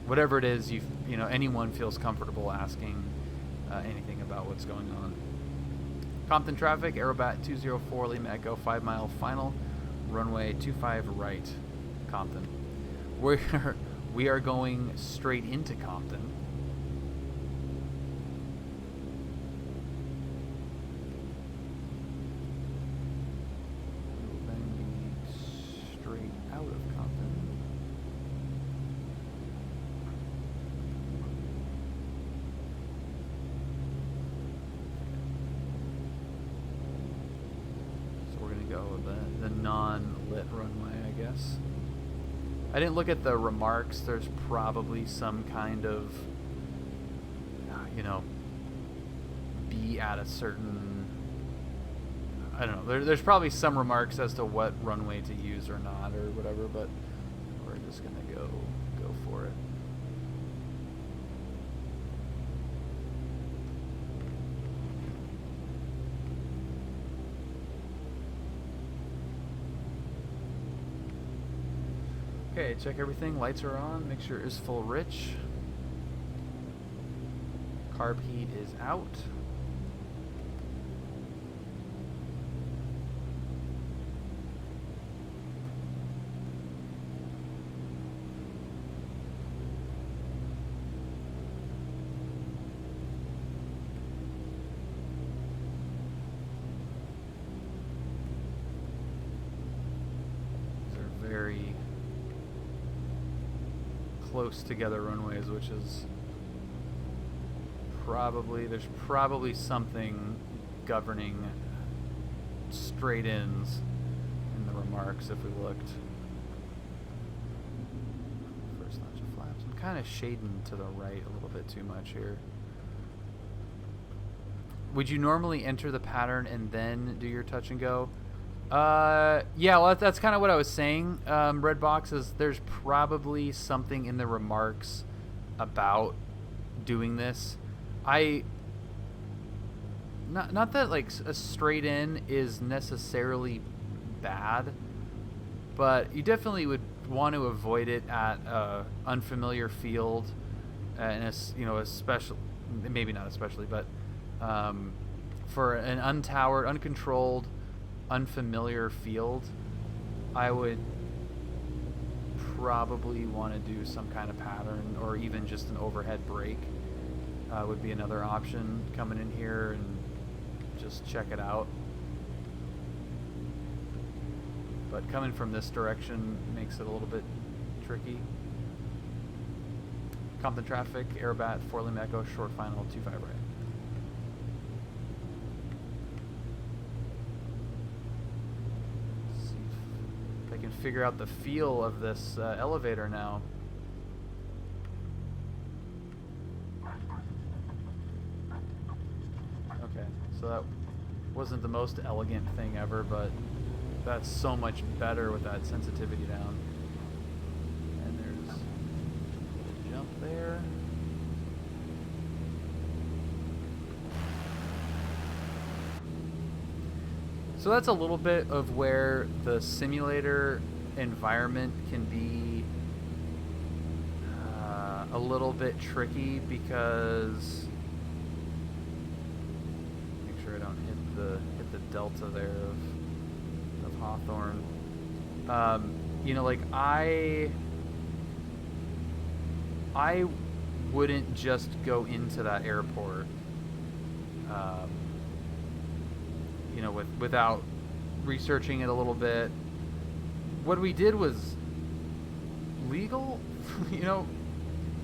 whatever it is, you know, anyone feels comfortable asking anything about what's going on. Compton traffic, Aerobat 204 Lima Echo, 5 mile final, runway 25 right, Compton. We are going straight into Compton. Non-lit runway, I guess. I didn't look at the remarks. There's probably some kind of, you know, be at a certain, I don't know. There's probably some remarks as to what runway to use or not or whatever, but we're just gonna go for it. Okay, check everything. Lights are on. Make sure it's full rich. Carb heat is out. These are very close together runways, which is there's probably something governing straight ins in the remarks if we looked. First notch of flaps. I'm kind of shading to the right a little bit too much here. Would you normally enter the pattern and then do your touch and go? Yeah, well, that's kind of what I was saying. Red boxes, there's probably something in the remarks about doing this. Not that like a straight in is necessarily bad, but you definitely would want to avoid it at a unfamiliar field, and especially, maybe not especially, but for an untowered, uncontrolled, unfamiliar field, I would probably want to do some kind of pattern, or even just an overhead brake would be another option. Coming in here and just check it out. But coming from this direction makes it a little bit tricky. Compton traffic, Aerobat 4 Lima Echo, short final 25 right. can figure out the feel of this elevator now. Okay, so that wasn't the most elegant thing ever, but that's so much better with that sensitivity down. And there's a jump there. So that's a little bit of where the simulator environment can be a little bit tricky, because make sure I don't hit the delta there of Hawthorne. You know, like I wouldn't just go into that airport. You know, without researching it a little bit. What we did was legal, you know,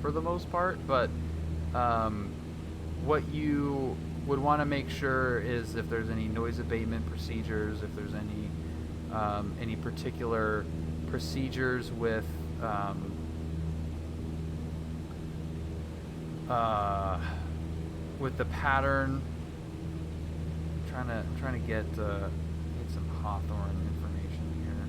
for the most part, but what you would want to make sure is if there's any noise abatement procedures, if there's any particular procedures with the pattern. I'm trying to get some Hawthorne information here.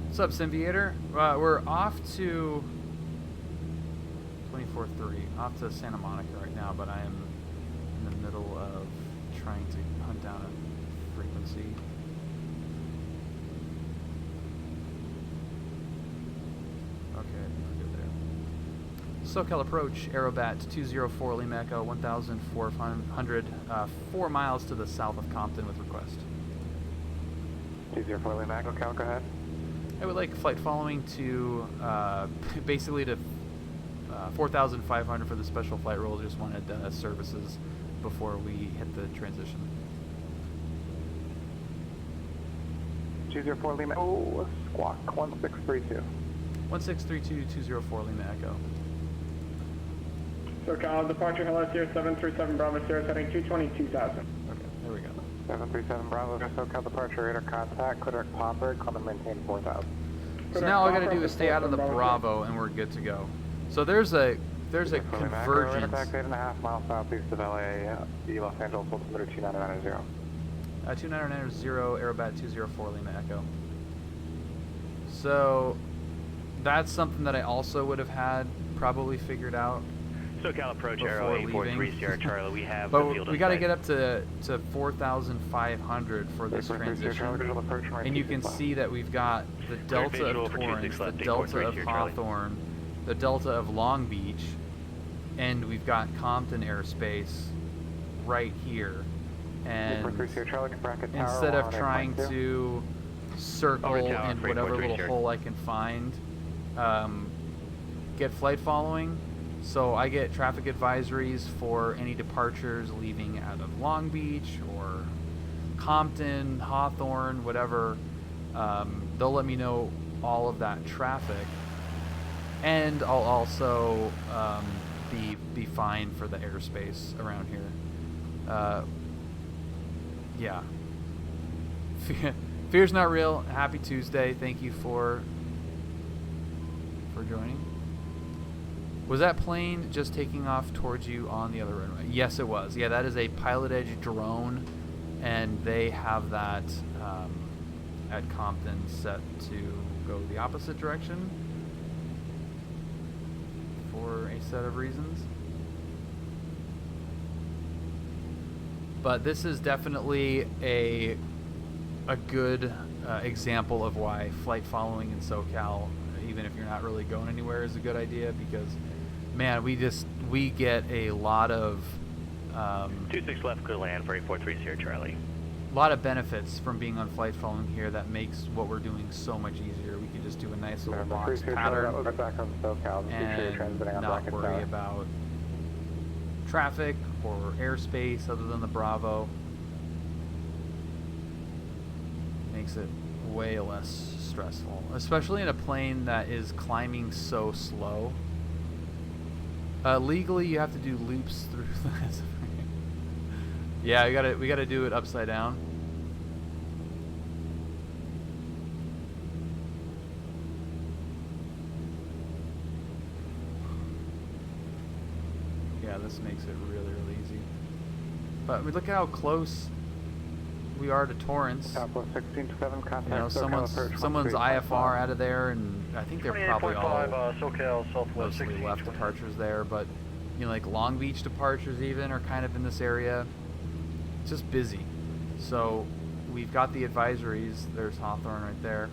What's up, Symbiator? We're off to 24-3, off to Santa Monica right now, but I am in the middle of trying to hunt down a frequency. Okay, we're good there. SoCal approach, Aerobat 204 Lima Echo 1,400, 4 miles to the south of Compton with request. 204 Lima Echo, Cal, go ahead. I would like flight following to basically to 4,500 for the special flight rule. Just wanted services before we hit the transition. 204 Lima, oh, squawk 1632. 1632, 204 Lima Echo. SoCal departure, hello, Sierra 737 Bravo, Sierra heading 222,000. Okay, there we go. 737 Bravo, SoCal departure, radar contact, Clitterick Popper, come and maintain 4,000. So now all I gotta do is stay out of the Bravo and we're good to go. So there's a convergence. Contact 8.5 miles southeast of LA, Los Angeles, altimeter 2990. 2990, Aerobat 204 Lima Echo. So that's something that I also would have had probably figured out. SoCal approach, Aero 843 Sierra Charlie. We have but the field we got to get up to 4,500 for this transition. And you can see that we've got the delta of Torrance, the delta of Hawthorne, the delta of Long Beach, and we've got Compton airspace right here. And instead of trying to circle in whatever little hole I can find, get flight following. So I get traffic advisories for any departures leaving out of Long Beach or Compton, Hawthorne, whatever. They'll let me know all of that traffic, and I'll also be fine for the airspace around here. Yeah. Fear's not real. Happy Tuesday. Thank you for joining. Was that plane just taking off towards you on the other runway? Yes, it was. Yeah, that is a PilotEdge drone, and they have that at Compton set to go the opposite direction for a set of reasons. But this is definitely a good example of why flight following in SoCal, even if you're not really going anywhere, is a good idea, because man, we get a lot of 26 left, good land for 843 Sierra Charlie. A lot of benefits from being on flight following here that makes what we're doing so much easier. We can just do a nice little box pattern and not worry about traffic or airspace other than the Bravo. Makes it way less stressful, especially in a plane that is climbing so slow. Legally, you have to do loops through this. Yeah, we gotta do it upside down. Yeah, this makes it really, really easy. But I mean, look at how close we are to Torrance. You know, someone's IFR out of there, and I think they're probably all SoCal, Southwest mostly left departures there. But you know, like Long Beach departures even are kind of in this area. It's just busy. So we've got the advisories. There's Hawthorne right there.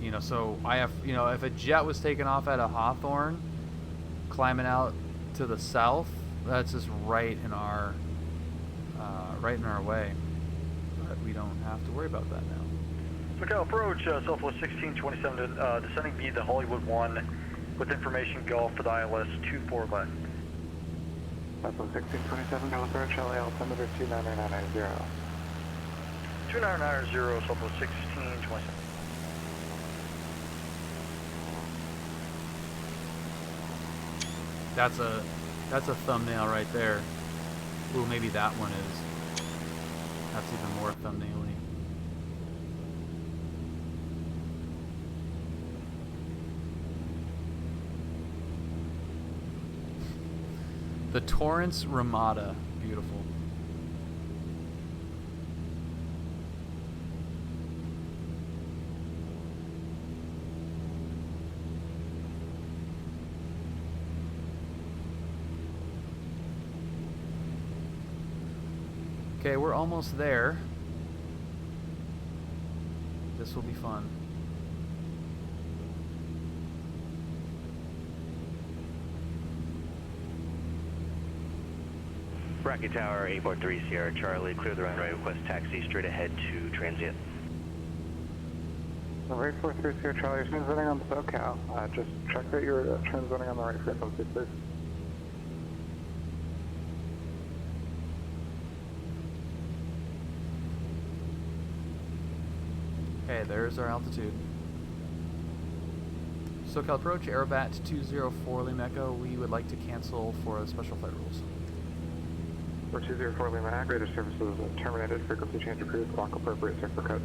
You know, so if a jet was taken off at a Hawthorne, climbing out to the south, that's just right in our way. But we don't have to worry about that now. SoCal approach, Southwest 1627, descending via the Hollywood 1 with information go for the ILS 24 left. Southwest 1627, Cal approach, LA altimeter 29990. 2990, Southwest 1627. That's a thumbnail right there. Ooh, maybe that one is. That's even more thumbnail-y. The Torrance Ramada, beautiful. Okay, we're almost there. This will be fun. Rocket Tower 843 Sierra Charlie, clear the runway, request taxi straight ahead to transient. 843 Sierra Charlie, you're transmitting on SoCal. Just check that you're transmitting on the right frequency, please. Okay, there's our altitude. SoCal approach, Aerobat 204 Lima Echo. We would like to cancel for special flight rules. For 204 Lima Echo, radar services terminated, frequency change approved, clock appropriate sector code.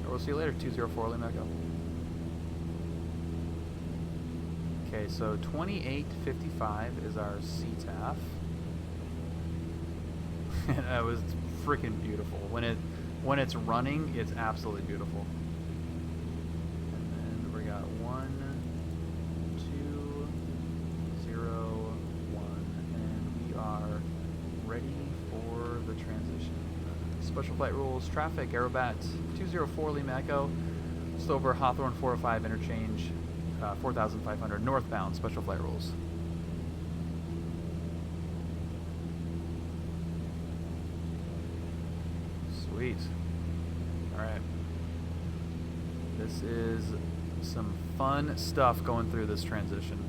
We'll see you later, 204 Lima Echo. Okay, so 2855 is our CTAF. That was freaking beautiful. When it's running, it's absolutely beautiful. And then we got 1, 2, 0, 1, and we are ready for the transition. Special flight rules, traffic, Aerobat 204 Lima Echo, just over Hawthorne 405 interchange, 4,500 northbound, special flight rules. Sweet. Alright. This is some fun stuff going through this transition.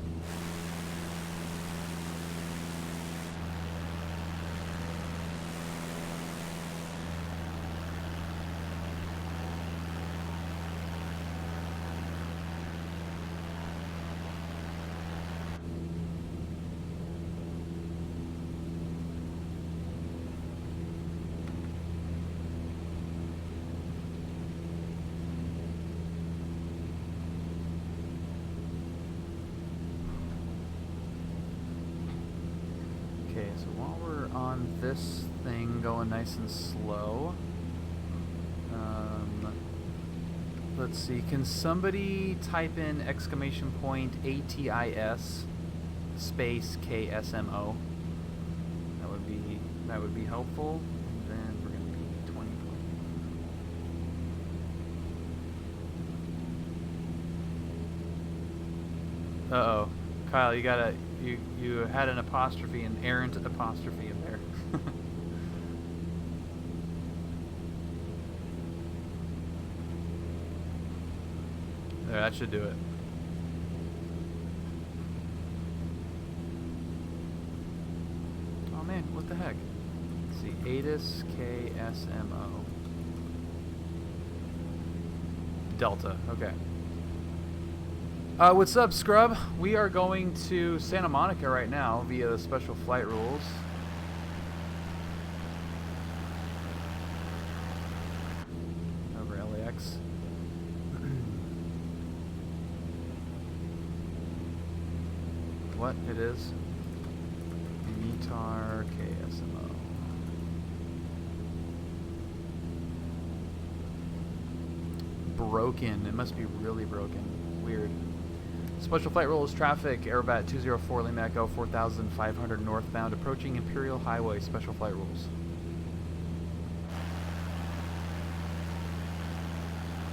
Okay, so while we're on this thing going nice and slow, let's see, can somebody type in exclamation point ATIS space KSMO? That would be helpful. And then we're going to be 2020. Uh-oh. Kyle, you had an apostrophe, an errant apostrophe in there. There, that should do it. Oh man, what the heck? Let's see, ATIS KSMO. Delta, okay. What's up, Scrub? We are going to Santa Monica right now via the special flight rules. Over LAX. What? It is? METAR KSMO. Broken. It must be really broken. Weird. Special flight rules, traffic, Aerobat 204 Lima Echo 4500 northbound, approaching Imperial Highway, special flight rules.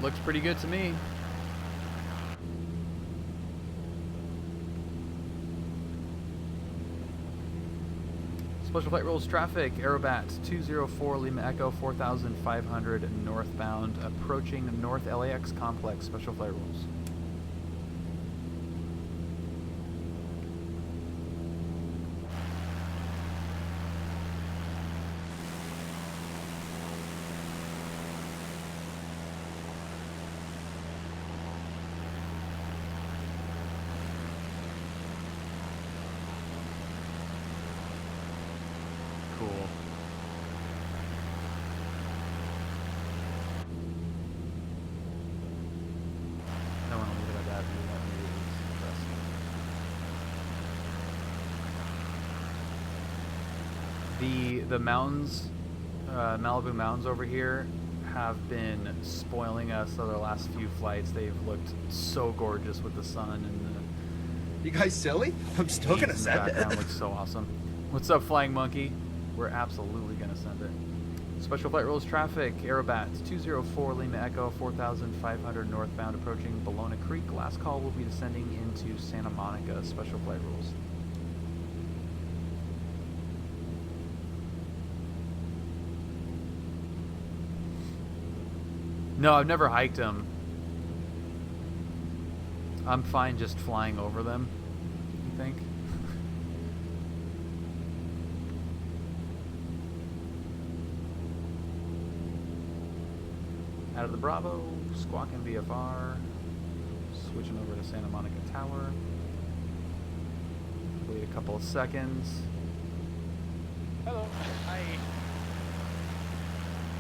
Looks pretty good to me. Special flight rules, traffic, Aerobat 204 Lima Echo 4500 northbound, approaching North LAX complex, special flight rules. The mountains, Malibu Mountains over here have been spoiling us over the last few flights. They've looked so gorgeous with the sun and the... You guys silly? I'm still gonna send it. Looks so awesome. What's up, Flying Monkey? We're absolutely gonna send it. Special flight rules, traffic, Aerobat 204 Lima Echo 4500 northbound, approaching Bologna Creek. Last call will be descending into Santa Monica. Special flight rules. No, I've never hiked them. I'm fine just flying over them, you think? Out of the Bravo, squawking VFR, switching over to Santa Monica Tower. Wait a couple of seconds. Hello. Hi.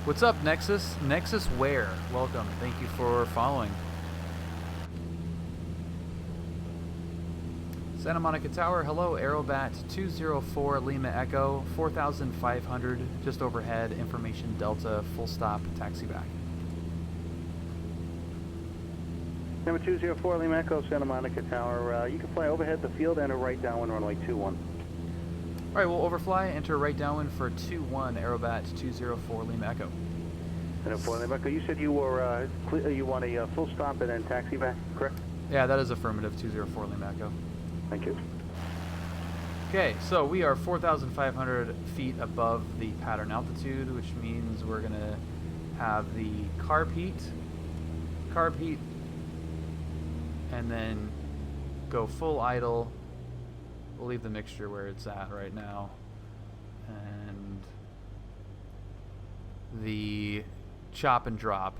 What's up, Nexus? Nexus where? Welcome. Thank you for following. Santa Monica Tower, hello. Aerobat 204 Lima Echo 4500 just overhead. Information Delta, full stop, taxi back. Number 204 Lima Echo, Santa Monica Tower. You can fly overhead the field and a right downwind runway 21. Alright, we'll overfly, enter right downwind for 21, Aerobat 204 Lima Echo. 204 Lima Echo, you said you were, you want a full stop and then taxi back, correct? Yeah, that is affirmative, 204 Lima Echo. Thank you. Okay, so we are 4,500 feet above the pattern altitude, which means we're going to have the carb heat, and then go full idle. We'll leave the mixture where it's at right now. And the chop and drop.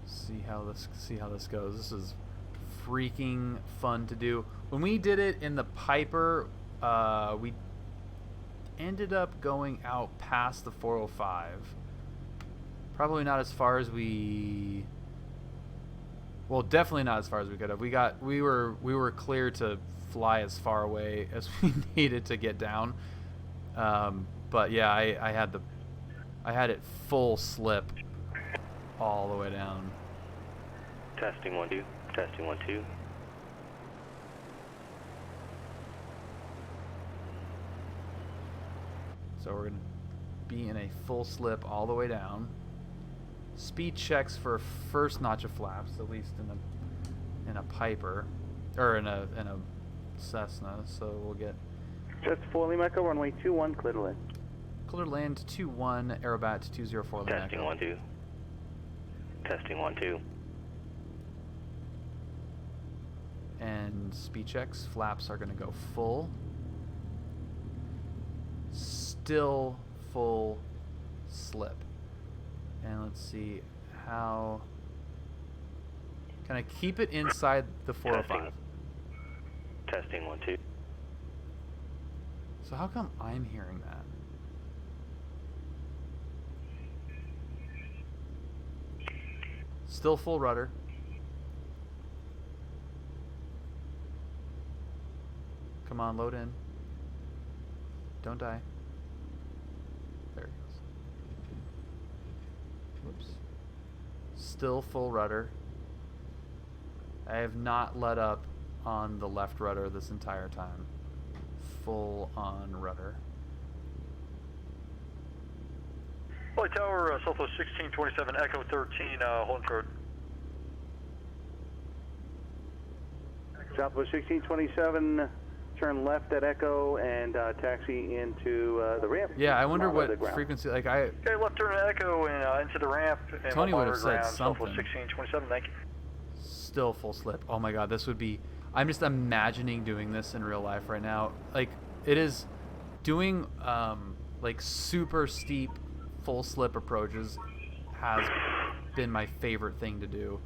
See how this goes. This is freaking fun to do. When we did it in the Piper, we ended up going out past the 405. Probably not as far as we... Well, definitely not as far as we could have. We were clear to fly as far away as we needed to get down. But yeah, I had it full slip all the way down. Testing 1 2. Testing 1 2. So we're gonna be in a full slip all the way down. Speed checks for first notch of flaps, at least in a Piper, or in a Cessna. So we'll get just 4 Lima Echo, runway 21, clear to land. Clear to land 21, Aerobat 204 Lima Echo. Testing 1 2. Testing 1 2. and speed checks. Flaps are going to go full. Still full slip. And let's see how... Can I keep it inside the 405? Testing 1, 2. So how come I'm hearing that? Still full rudder. Come on, load in. Don't die. There it goes. Whoops. Still full rudder. I have not let up on the left rudder this entire time. Full on rudder. Flight Tower, Southwest 1627, Echo 13, holding road. Southwest 1627, turn left at Echo and taxi into the ramp. Yeah, I wonder what frequency, like I... Okay, left turn at Echo and into the ramp. And Tony would have said ground, something. Southwest 1627, thank you. Still full slip. Oh my god, this would be... I'm just imagining doing this in real life right now. Like, it is doing, like, super steep full slip approaches has been my favorite thing to do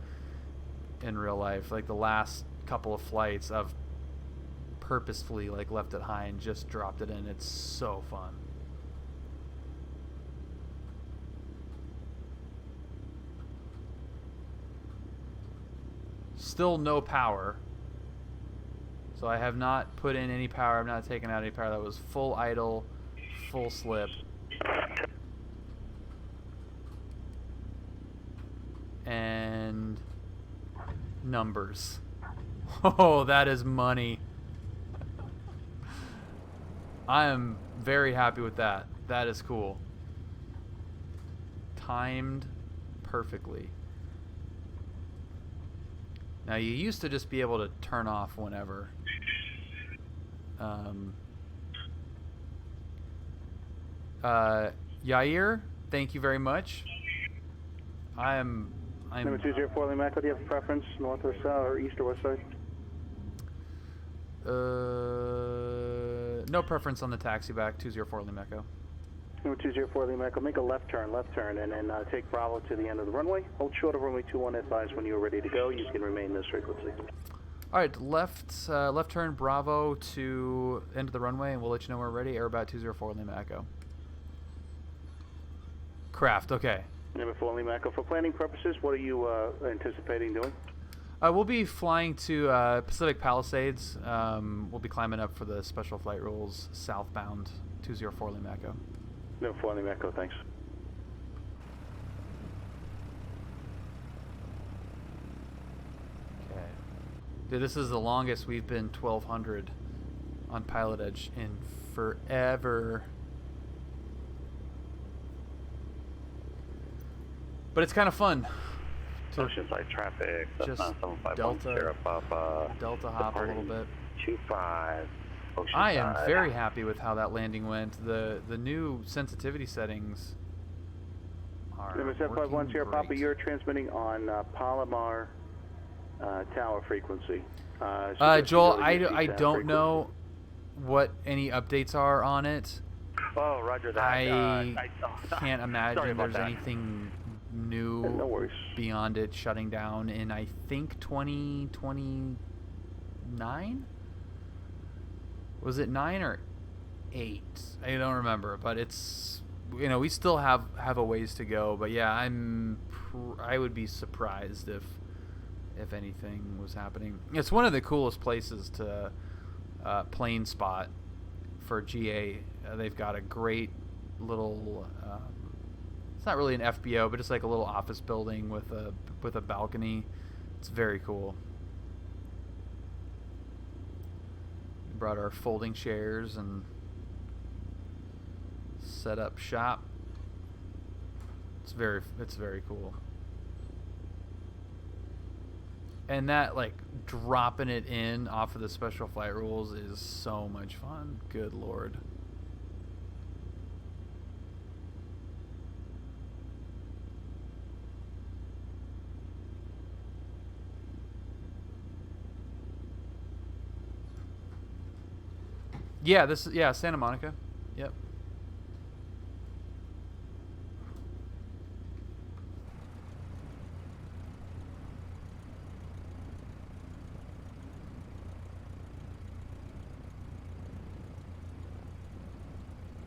in real life. Like, the last couple of flights I've purposefully, like, left it high and just dropped it in. It's so fun. Still no power. So I have not put in any power. I've not taken out any power. That was full idle, full slip. And numbers. Oh, that is money. I am very happy with that. That is cool. Timed perfectly. Now, you used to just be able to turn off whenever. Yair, thank you very much. I'm Number 204 Lima Echo, do you have a preference, north or south, or east or west side? No preference on the taxi back, 204 Lima Echo. Number 204 Lima Echo, make a left turn, and then take Bravo to the end of the runway. Hold short of runway 21, advise when you're ready to go. You can remain this frequency. All right, left turn Bravo to end of the runway, and we'll let you know when we're ready. Aerobat 204 Lima Echo. Craft, okay. Number 4 Lima Echo, for planning purposes, what are you anticipating doing? We'll be flying to Pacific Palisades. We'll be climbing up for the special flight rules southbound 204 Lima Echo. Number 4 Lima Echo, thanks. Okay. Dude, this is the longest we've been 1200 on PilotEdge in forever. But it's kind of fun. Oceanside traffic. Just Delta hop a little bit. 25. I am very happy with how that landing went. The new sensitivity settings are Number 751 Sierra Papa, you're transmitting on Palomar tower frequency. Joel, I don't know what any updates are on it. Oh, roger that. I can't imagine there's anything new beyond it shutting down in, I think, 2029? Was it 9 or 8? I don't remember, but it's, you know, we still have a ways to go. But yeah, I would be surprised if anything was happening. It's one of the coolest places to plane spot for GA. They've got a great little. It's not really an FBO, but it's like a little office building with a balcony. It's very cool. We brought our folding chairs and set up shop. It's very cool. And that, like, dropping it in off of the special flight rules is so much fun. Good Lord. Yeah, this is Santa Monica. Yep.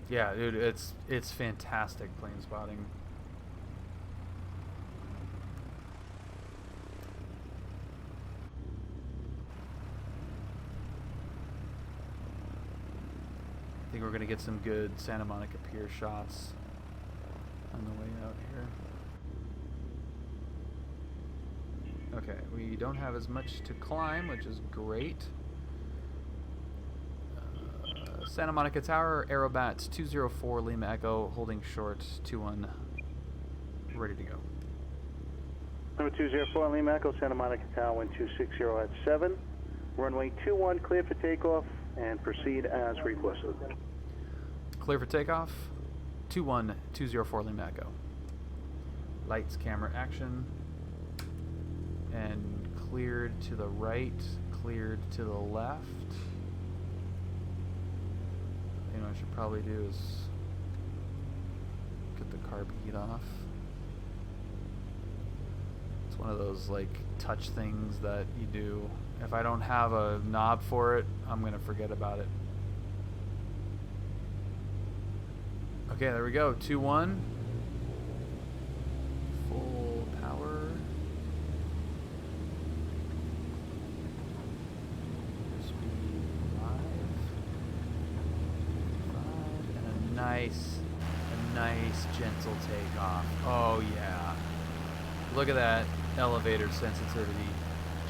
Yeah, dude, it's fantastic plane spotting. I think we're gonna get some good Santa Monica Pier shots on the way out here. Okay, we don't have as much to climb, which is great. Santa Monica Tower, Aerobat 204 Lima Echo, holding short 21, ready to go. Number 204 Lima Echo, Santa Monica Tower, wind 260 at 7. Runway 21, clear for takeoff, and proceed as requested. Clear for takeoff, 21204 Lima Echo. Lights, camera, action. And cleared to the right, cleared to the left. You know what I should probably do is get the carb heat off. It's one of those like touch things that you do. If I don't have a knob for it, I'm gonna forget about it. Okay, there we go. 2-1. Full power. Speed 5. And a nice gentle takeoff. Oh yeah. Look at that elevator sensitivity.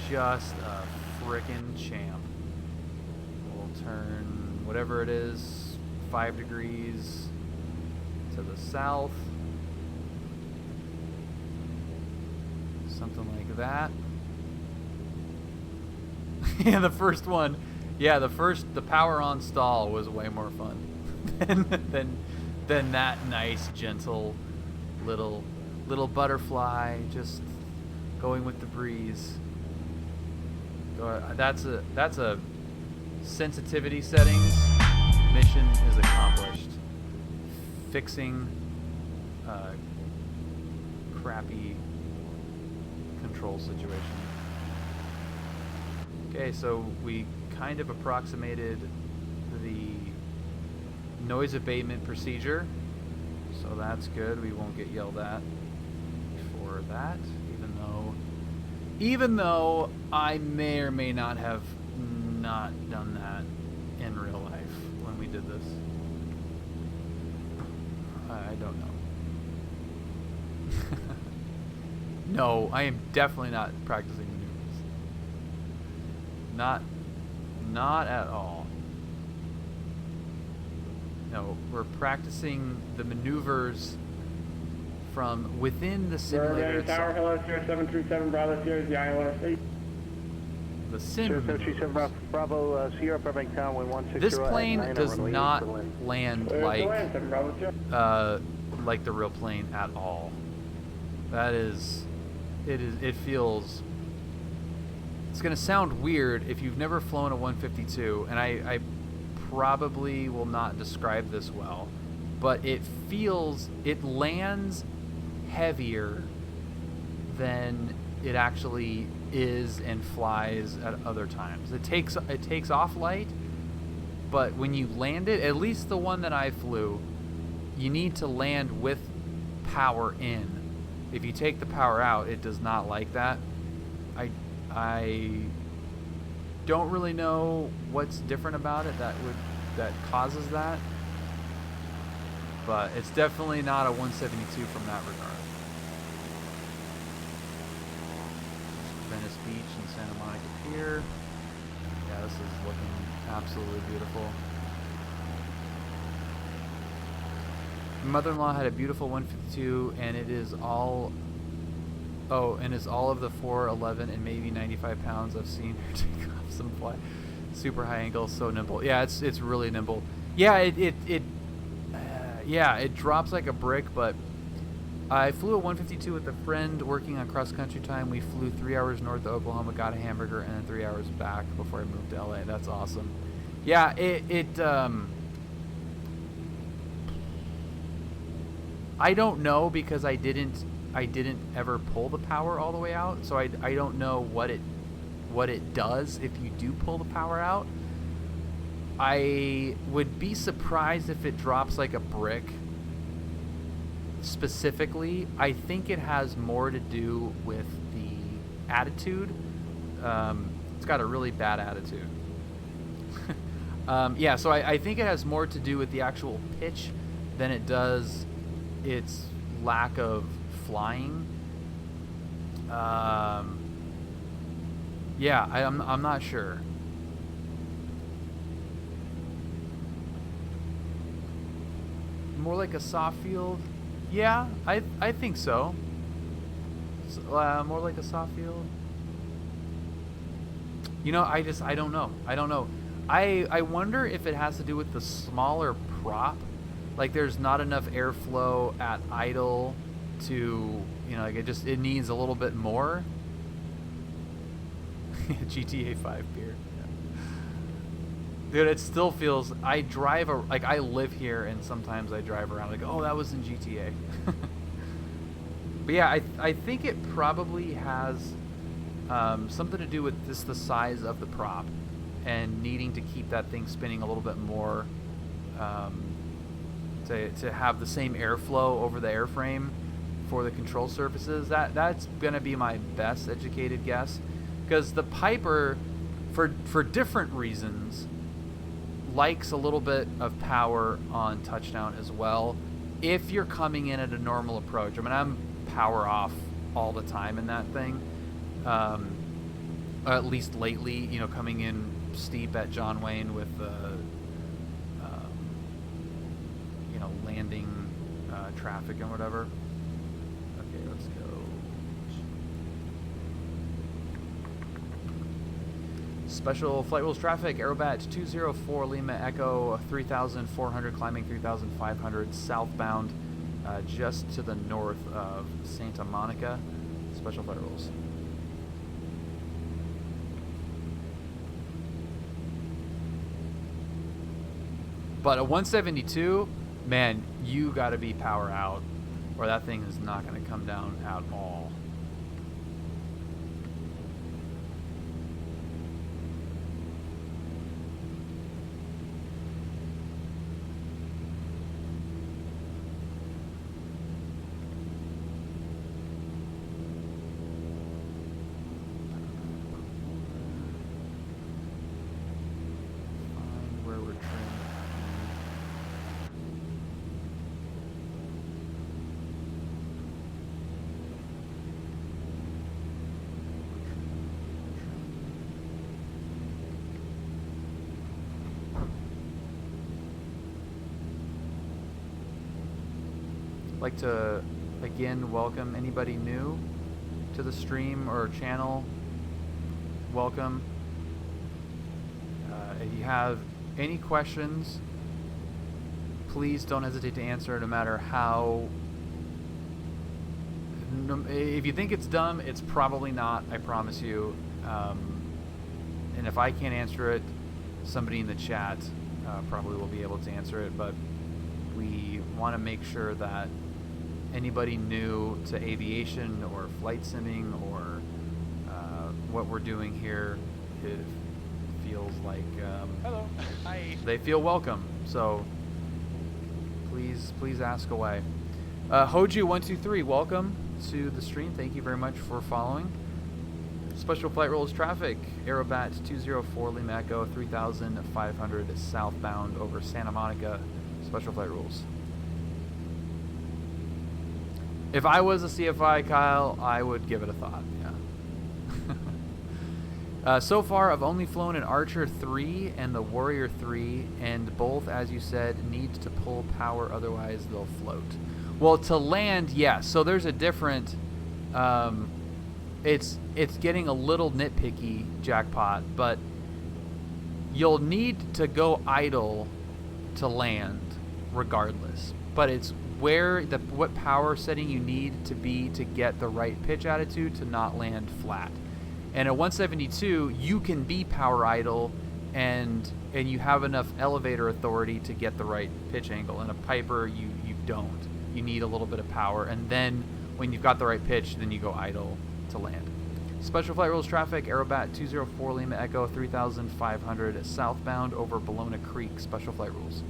Just a frickin' champ. We'll turn whatever it is, 5 degrees to the south. Something like that. Yeah, the first one. Yeah, the power on stall was way more fun than that nice gentle little butterfly just going with the breeze. That's a sensitivity settings. Mission is accomplished. Fixing crappy control situation. Okay, so we kind of approximated the noise abatement procedure, so that's good. We won't get yelled at for that, even though I may or may not have not done that in real life when we did this. I don't know. No, I am definitely not practicing maneuvers. Not at all. No, we're practicing the maneuvers from within the simulator itself. Tower, hello, Sierra 737 Bravo, Sierra, the ILS. The sim. 737 Bravo, Sierra, Burbank Tower, wind 160. This plane does not land like the real plane at all. That is, it feels. It's gonna sound weird if you've never flown a 152, and I probably will not describe this well, but it lands heavier than it actually is and flies at other times. It takes off light, but when you land it, at least the one that I flew, you need to land with power in. If you take the power out, it does not like that. I don't really know what's different about it that causes that, but it's definitely not a 172 from that regard. Venice Beach and Santa Monica Pier. Yeah, this is looking absolutely beautiful. My mother-in-law had a beautiful 152, and it is all. Oh, and it's all of the 411 and maybe 95 pounds. I've seen her take off some fly. Super high angle, so nimble. Yeah, it's really nimble. Yeah, it drops like a brick, but I flew a 152 with a friend working on cross-country time. We flew 3 hours north of Oklahoma, got a hamburger, and then 3 hours back before I moved to LA. That's awesome. Yeah, I don't know because I didn't ever pull the power all the way out, so I don't know what it does if you do pull the power out. I would be surprised if it drops like a brick. Specifically, I think it has more to do with the attitude. It's got a really bad attitude. Yeah, so I think it has more to do with the actual pitch than it does its lack of flying. Yeah, I'm not sure. More like a soft field? Yeah, I think so. More like a soft field. You know, I don't know. I don't know. I wonder if it has to do with the smaller prop. Like there's not enough airflow at idle to, you know, like it needs a little bit more. GTA 5 beer. Dude, it still feels, I live here and sometimes I drive around like, oh, that was in GTA. But yeah, I think it probably has something to do with the size of the prop and needing to keep that thing spinning a little bit more to have the same airflow over the airframe for the control surfaces. That's going to be my best educated guess, because the Piper, for different reasons, likes a little bit of power on touchdown as well if you're coming in at a normal approach. I mean, I'm power off all the time in that thing, at least lately, you know, coming in steep at John Wayne with you know, landing traffic and whatever. Okay, let's go. Special flight rules traffic, Aerobat 204 Lima Echo 3,400 climbing 3,500 southbound, just to the north of Santa Monica. Special flight rules. But a 172, man, you got to be power out, or that thing is not going to come down at all. Like to again welcome anybody new to the stream or channel. Welcome. If you have any questions, please don't hesitate to answer, no matter how. If you think it's dumb, it's probably not, I promise you. And if I can't answer it, somebody in the chat probably will be able to answer it. But we want to make sure that anybody new to aviation or flight simming or what we're doing here, it feels like hello. Hi. They feel welcome. So please ask away. Hoju123, welcome to the stream. Thank you very much for following. Special flight rules traffic, Aerobat 204 Lima Echo 3,500 southbound over Santa Monica. Special flight rules. If I was a CFI, Kyle, I would give it a thought, yeah. So far, I've only flown an Archer 3 and the Warrior 3, and both, as you said, need to pull power, otherwise they'll float. Well, to land, yes. So there's a different... It's getting a little nitpicky, Jackpot, but you'll need to go idle to land regardless. But it's what power setting you need to be to get the right pitch attitude to not land flat. And at 172, you can be power idle and you have enough elevator authority to get the right pitch angle. In a Piper, you don't. You need a little bit of power, and then when you've got the right pitch, then you go idle to land. Special flight rules traffic, Aerobat 204 Lima Echo 3500 southbound over Bologna Creek. Special flight rules.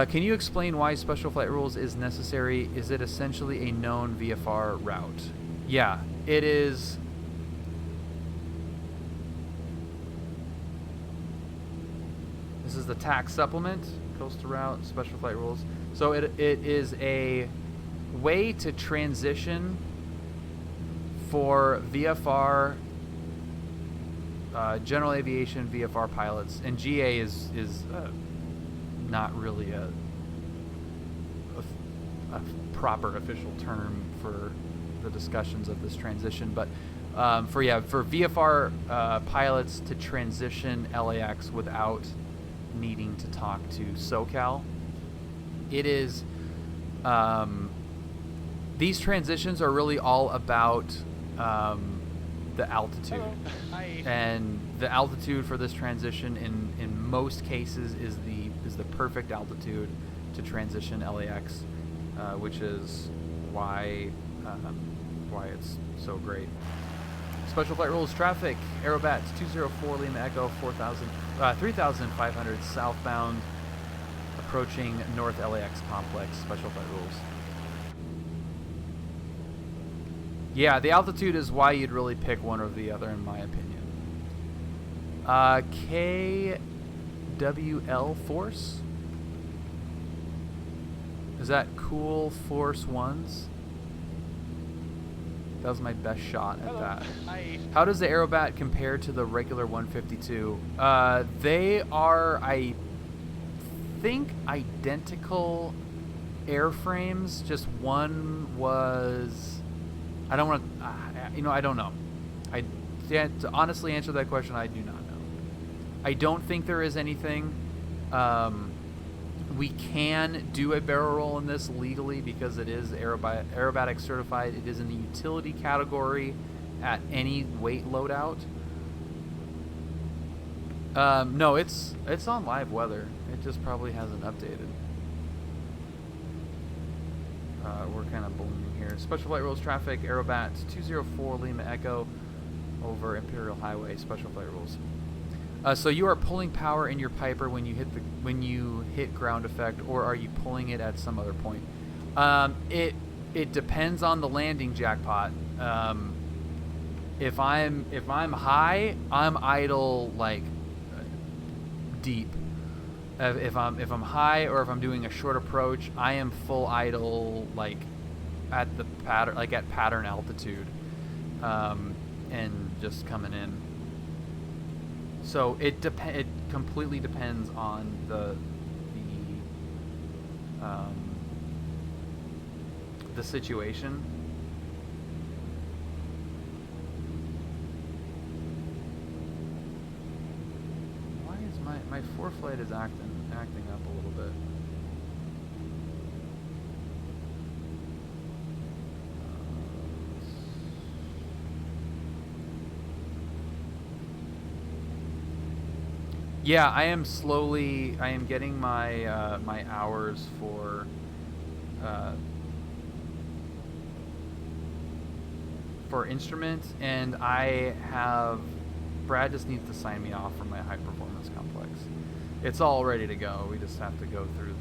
Can you explain why special flight rules is necessary? Is it essentially a known VFR route? Yeah, it is. This is the tax supplement, coastal route, special flight rules. So it is a way to transition for VFR, general aviation VFR pilots, and GA is not really a proper official term for the discussions of this transition, but for VFR pilots to transition LAX without needing to talk to SoCal. It is these transitions are really all about the altitude. And the altitude for this transition in most cases is the perfect altitude to transition LAX, which is why it's so great. Special flight rules traffic, Aerobat 204 Lima Echo 3500 southbound approaching North LAX complex. Special flight rules. Yeah, the altitude is why you'd really pick one or the other, in my opinion. KWL Force? Is that Cool Force Ones? That was my best shot at that. Hi. How does the Aerobat compare to the regular 152? They are, I think, identical airframes. Just one was... I don't want to... I don't know. To honestly answer that question, I do not know. I don't think there is anything. We can do a barrel roll in this legally because it is aerobatic certified. It is in the utility category at any weight loadout. No, it's on live weather. It just probably hasn't updated. We're kind of ballooning here. Special flight rules traffic, Aerobat 204 Lima Echo over Imperial Highway. Special flight rules. So you are pulling power in your Piper when you hit ground effect, or are you pulling it at some other point? It depends on the landing jackpot. If I'm high, I'm idle like deep. If I'm high or if I'm doing a short approach, I am full idle like at the pattern, like at pattern altitude, and just coming in. So it completely depends on the situation. Why is my ForeFlight is acting up a little bit? Yeah, I am getting my my hours for instrument, and Brad just needs to sign me off for my high performance complex. It's all ready to go. We just have to go through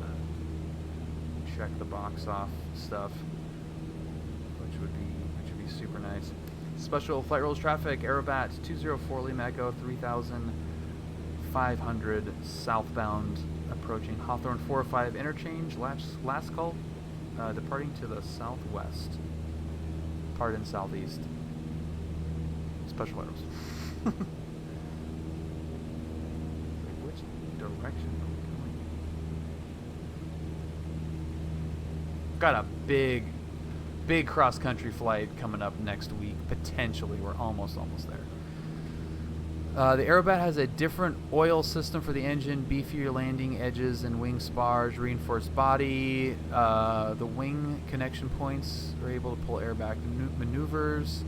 check the box off stuff, which would be super nice. Special flight rules traffic, Aerobat 204 Lima Echo 3500 southbound approaching Hawthorne 405 interchange, last call, departing to the southwest. Pardon, southeast. Special flight rules. Which direction are we going? Got a big cross-country flight coming up next week, potentially. We're almost there. The Aerobat has a different oil system for the engine, beefier landing edges and wing spars, reinforced body. The wing connection points are able to pull airback maneuvers.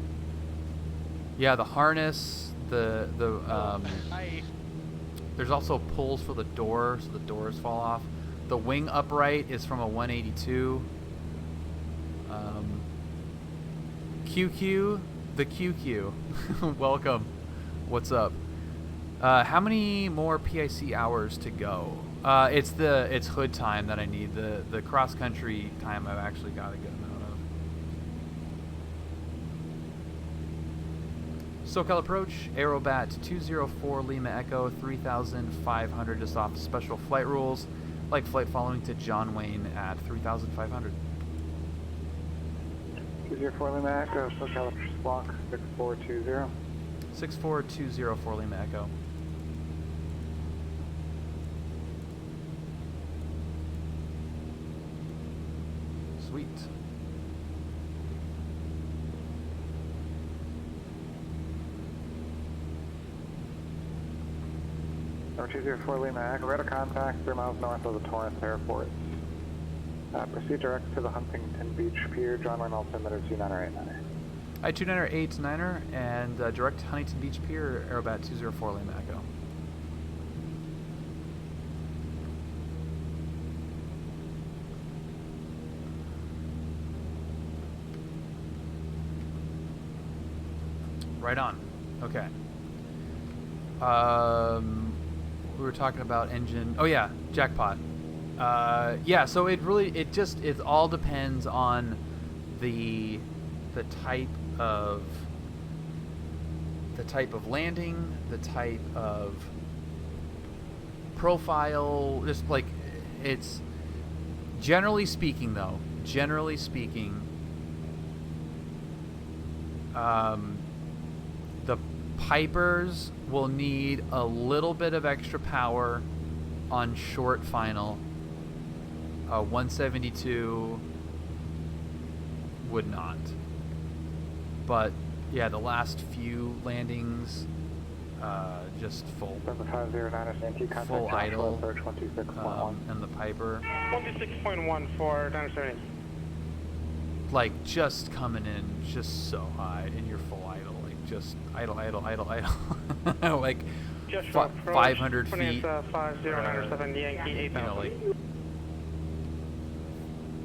Yeah, the harness, the There's also pulls for the door, so the doors fall off. The wing upright is from a 182. QQ, the QQ. Welcome. What's up? How many more PIC hours to go? It's hood time that I need. The cross country time I've actually got a good amount of. SoCal approach, Aerobat 204 Lima Echo 3500 just off special flight rules. Like flight following to John Wayne at 3500. 204 Lima Echo, SoCal block 6420. 64204 Lima Echo. Sweet. Number 204 Lima Echo, radar contact 3 miles north of the Torrance Airport. Proceed direct to the Huntington Beach Pier, John Wayne altimeter 2989er. Hi, 2989er, and direct to Huntington Beach Pier, Aerobat 204 Lima Echo. Right on. Okay. We were talking about engine. Oh yeah, jackpot. Yeah, so it all depends on the type of landing, the type of profile. Just like it's generally speaking, though. Generally speaking, the Pipers will need a little bit of extra power on short final. 172 would not. But yeah, the last few landings, just full idle, and the Piper 126.1 for 970. Like just coming in just so high, and you're full idle, like just idle, like 500 feet. 5097 Yankee 8000. You know, like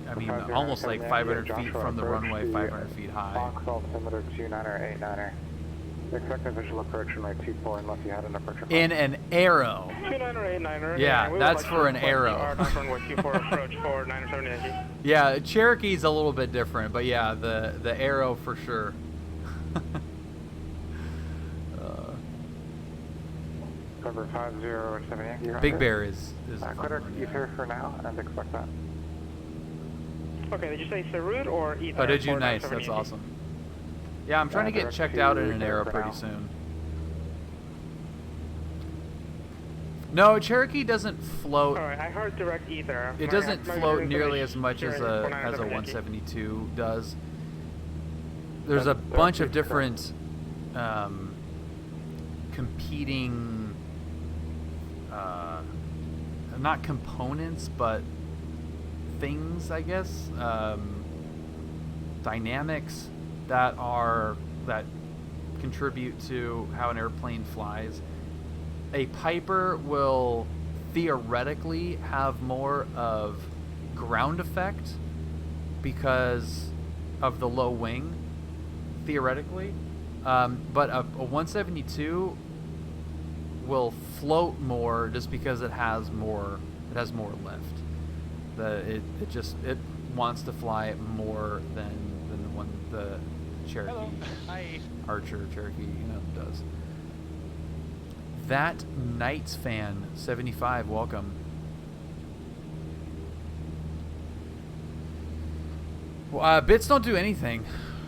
I mean, almost like 500 feet from the runway, 500 feet high. Fox altimeter 2989er. Expect a visual approach in my 24 unless you had an approach. In an arrow. 2989er. Yeah, that's for an arrow. Approach for 970 Yankee. Yeah, Cherokee's a little bit different, but yeah, the arrow for sure. Cover 5017 Yankee. Big Bear is clear ether for now, and expect that. Okay, did you say Sarut or ether? Oh, did you? Nice, that's awesome. Yeah, I'm trying to get checked out in an arrow pretty soon. No, Cherokee doesn't float. Alright, I heard direct ether. It doesn't float nearly as much as a 172 does. There's a bunch of different competing, not components, but things, I guess, dynamics that contribute to how an airplane flies. A Piper will theoretically have more of ground effect because of the low wing, theoretically, but a 172 will float more just because it has more lift. It wants to fly more than the Cherokee. Archer Cherokee, does. That Knights fan 75, welcome. Well, bits don't do anything,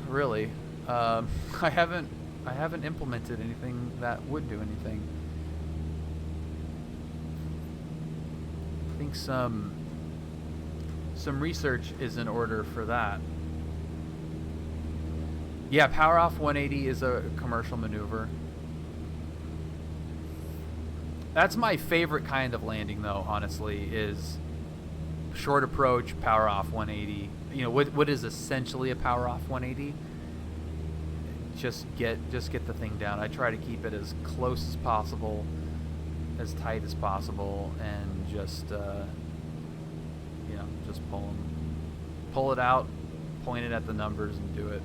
really. I haven't implemented anything that would do anything. I think some research is in order for that. Yeah, power off 180 is a commercial maneuver. That's my favorite kind of landing, though, honestly, is short approach, power off 180. What is essentially a power off 180? Just get the thing down. I try to keep it as close as possible, as tight as possible and just you know, just pull it out, point it at the numbers, and do it.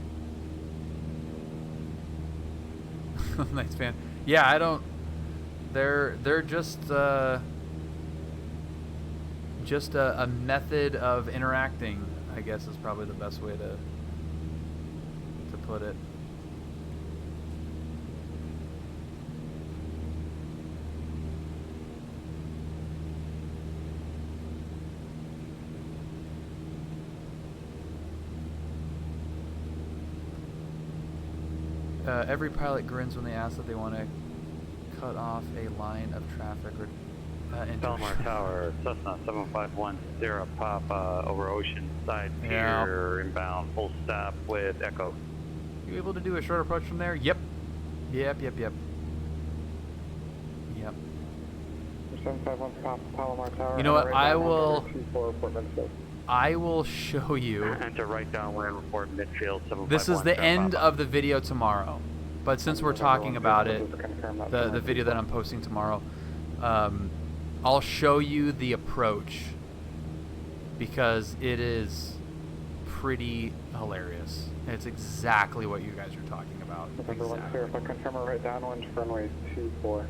Nice, man. Yeah, I don't. They're just a method of interacting, I guess, is probably the best way to put it. Every pilot grins when they ask that they want to cut off a line of traffic or Palomar Tower, Cessna 7510 Papa over Ocean Side Pier, inbound, full stop with Echo. You able to do a short approach from there? Yep. Yep. 751 Palomar Tower. You know what? I will show you. Enter right downwind, report midfield 751. This is the end of the video tomorrow, but since we're talking about it, the video that I'm posting tomorrow, I'll show you the approach because it is pretty hilarious. It's exactly what you guys are talking about. November 10, if I confirm right downwind, runway 24.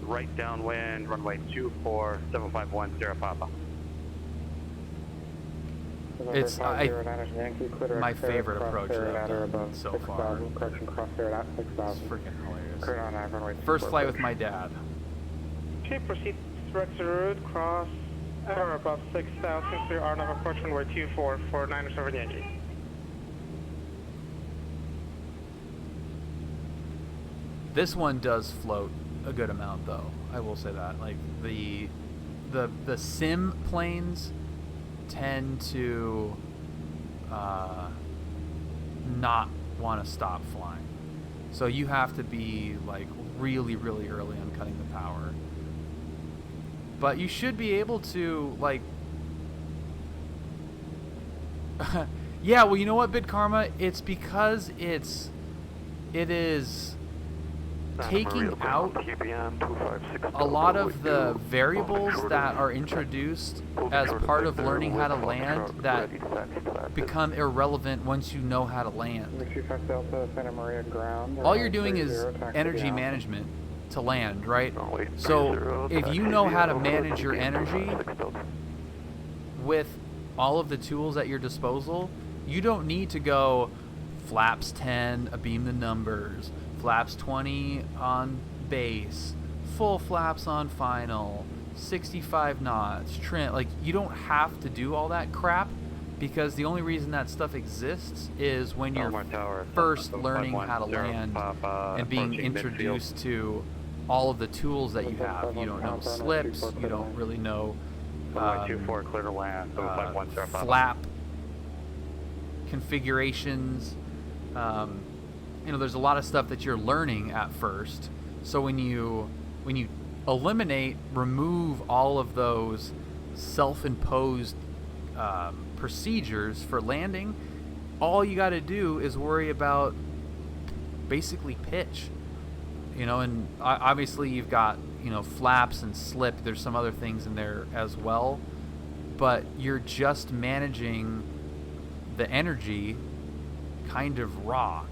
Right downwind, runway 24, 7510 Papa. It's my favorite approach that I've done so far. It's freaking hilarious. First flight with my dad. Okay, proceed direct to route, cross, error above 6,000, clear RNAV approach runway 24 for 907 Yankee. This one does float a good amount, though. I will say that. Like the sim planes tend to not want to stop flying, so you have to be like really early on cutting the power. But you should be able to, like, yeah. Well, you know what, Bid Karma? It's because it is taking out a lot of the variables that are introduced as part of learning how to land that become irrelevant once you know how to land. All you're doing is energy management to land, right? So if you know how to manage your energy with all of the tools at your disposal, you don't need to go flaps 10, abeam the numbers, flaps 20 on base, full flaps on final, 65 knots, trim. Like, you don't have to do all that crap, because the only reason that stuff exists is when you're first learning how to land and being introduced to all of the tools that you have. You don't know slips, you don't really know flap configurations. You know, there's a lot of stuff that you're learning at first. So when you remove all of those self-imposed procedures for landing, all you got to do is worry about basically pitch. You know, and obviously you've got, you know, flaps and slip. There's some other things in there as well, but you're just managing the energy kind of raw.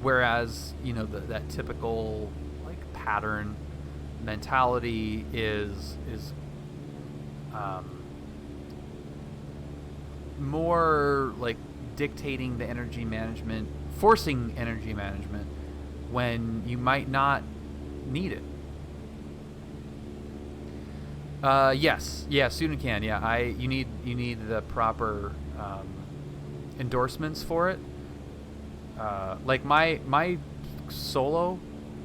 Whereas, you know, that typical like pattern mentality is more like dictating the energy management, forcing energy management when you might not need it. Yes, yeah, student can. Yeah, you need the proper endorsements for it. Like my solo,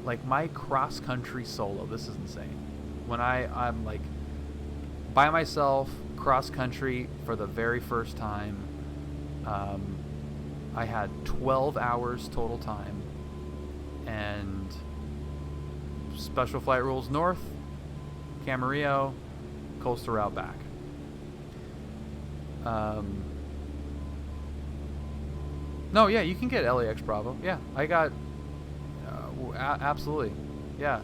like my cross country solo, this is insane. When I'm like by myself cross country for the very first time, I had 12 hours total time, and special flight rules north, Camarillo, coastal route back. No, yeah, you can get LAX Bravo. Yeah, I got absolutely. Yeah.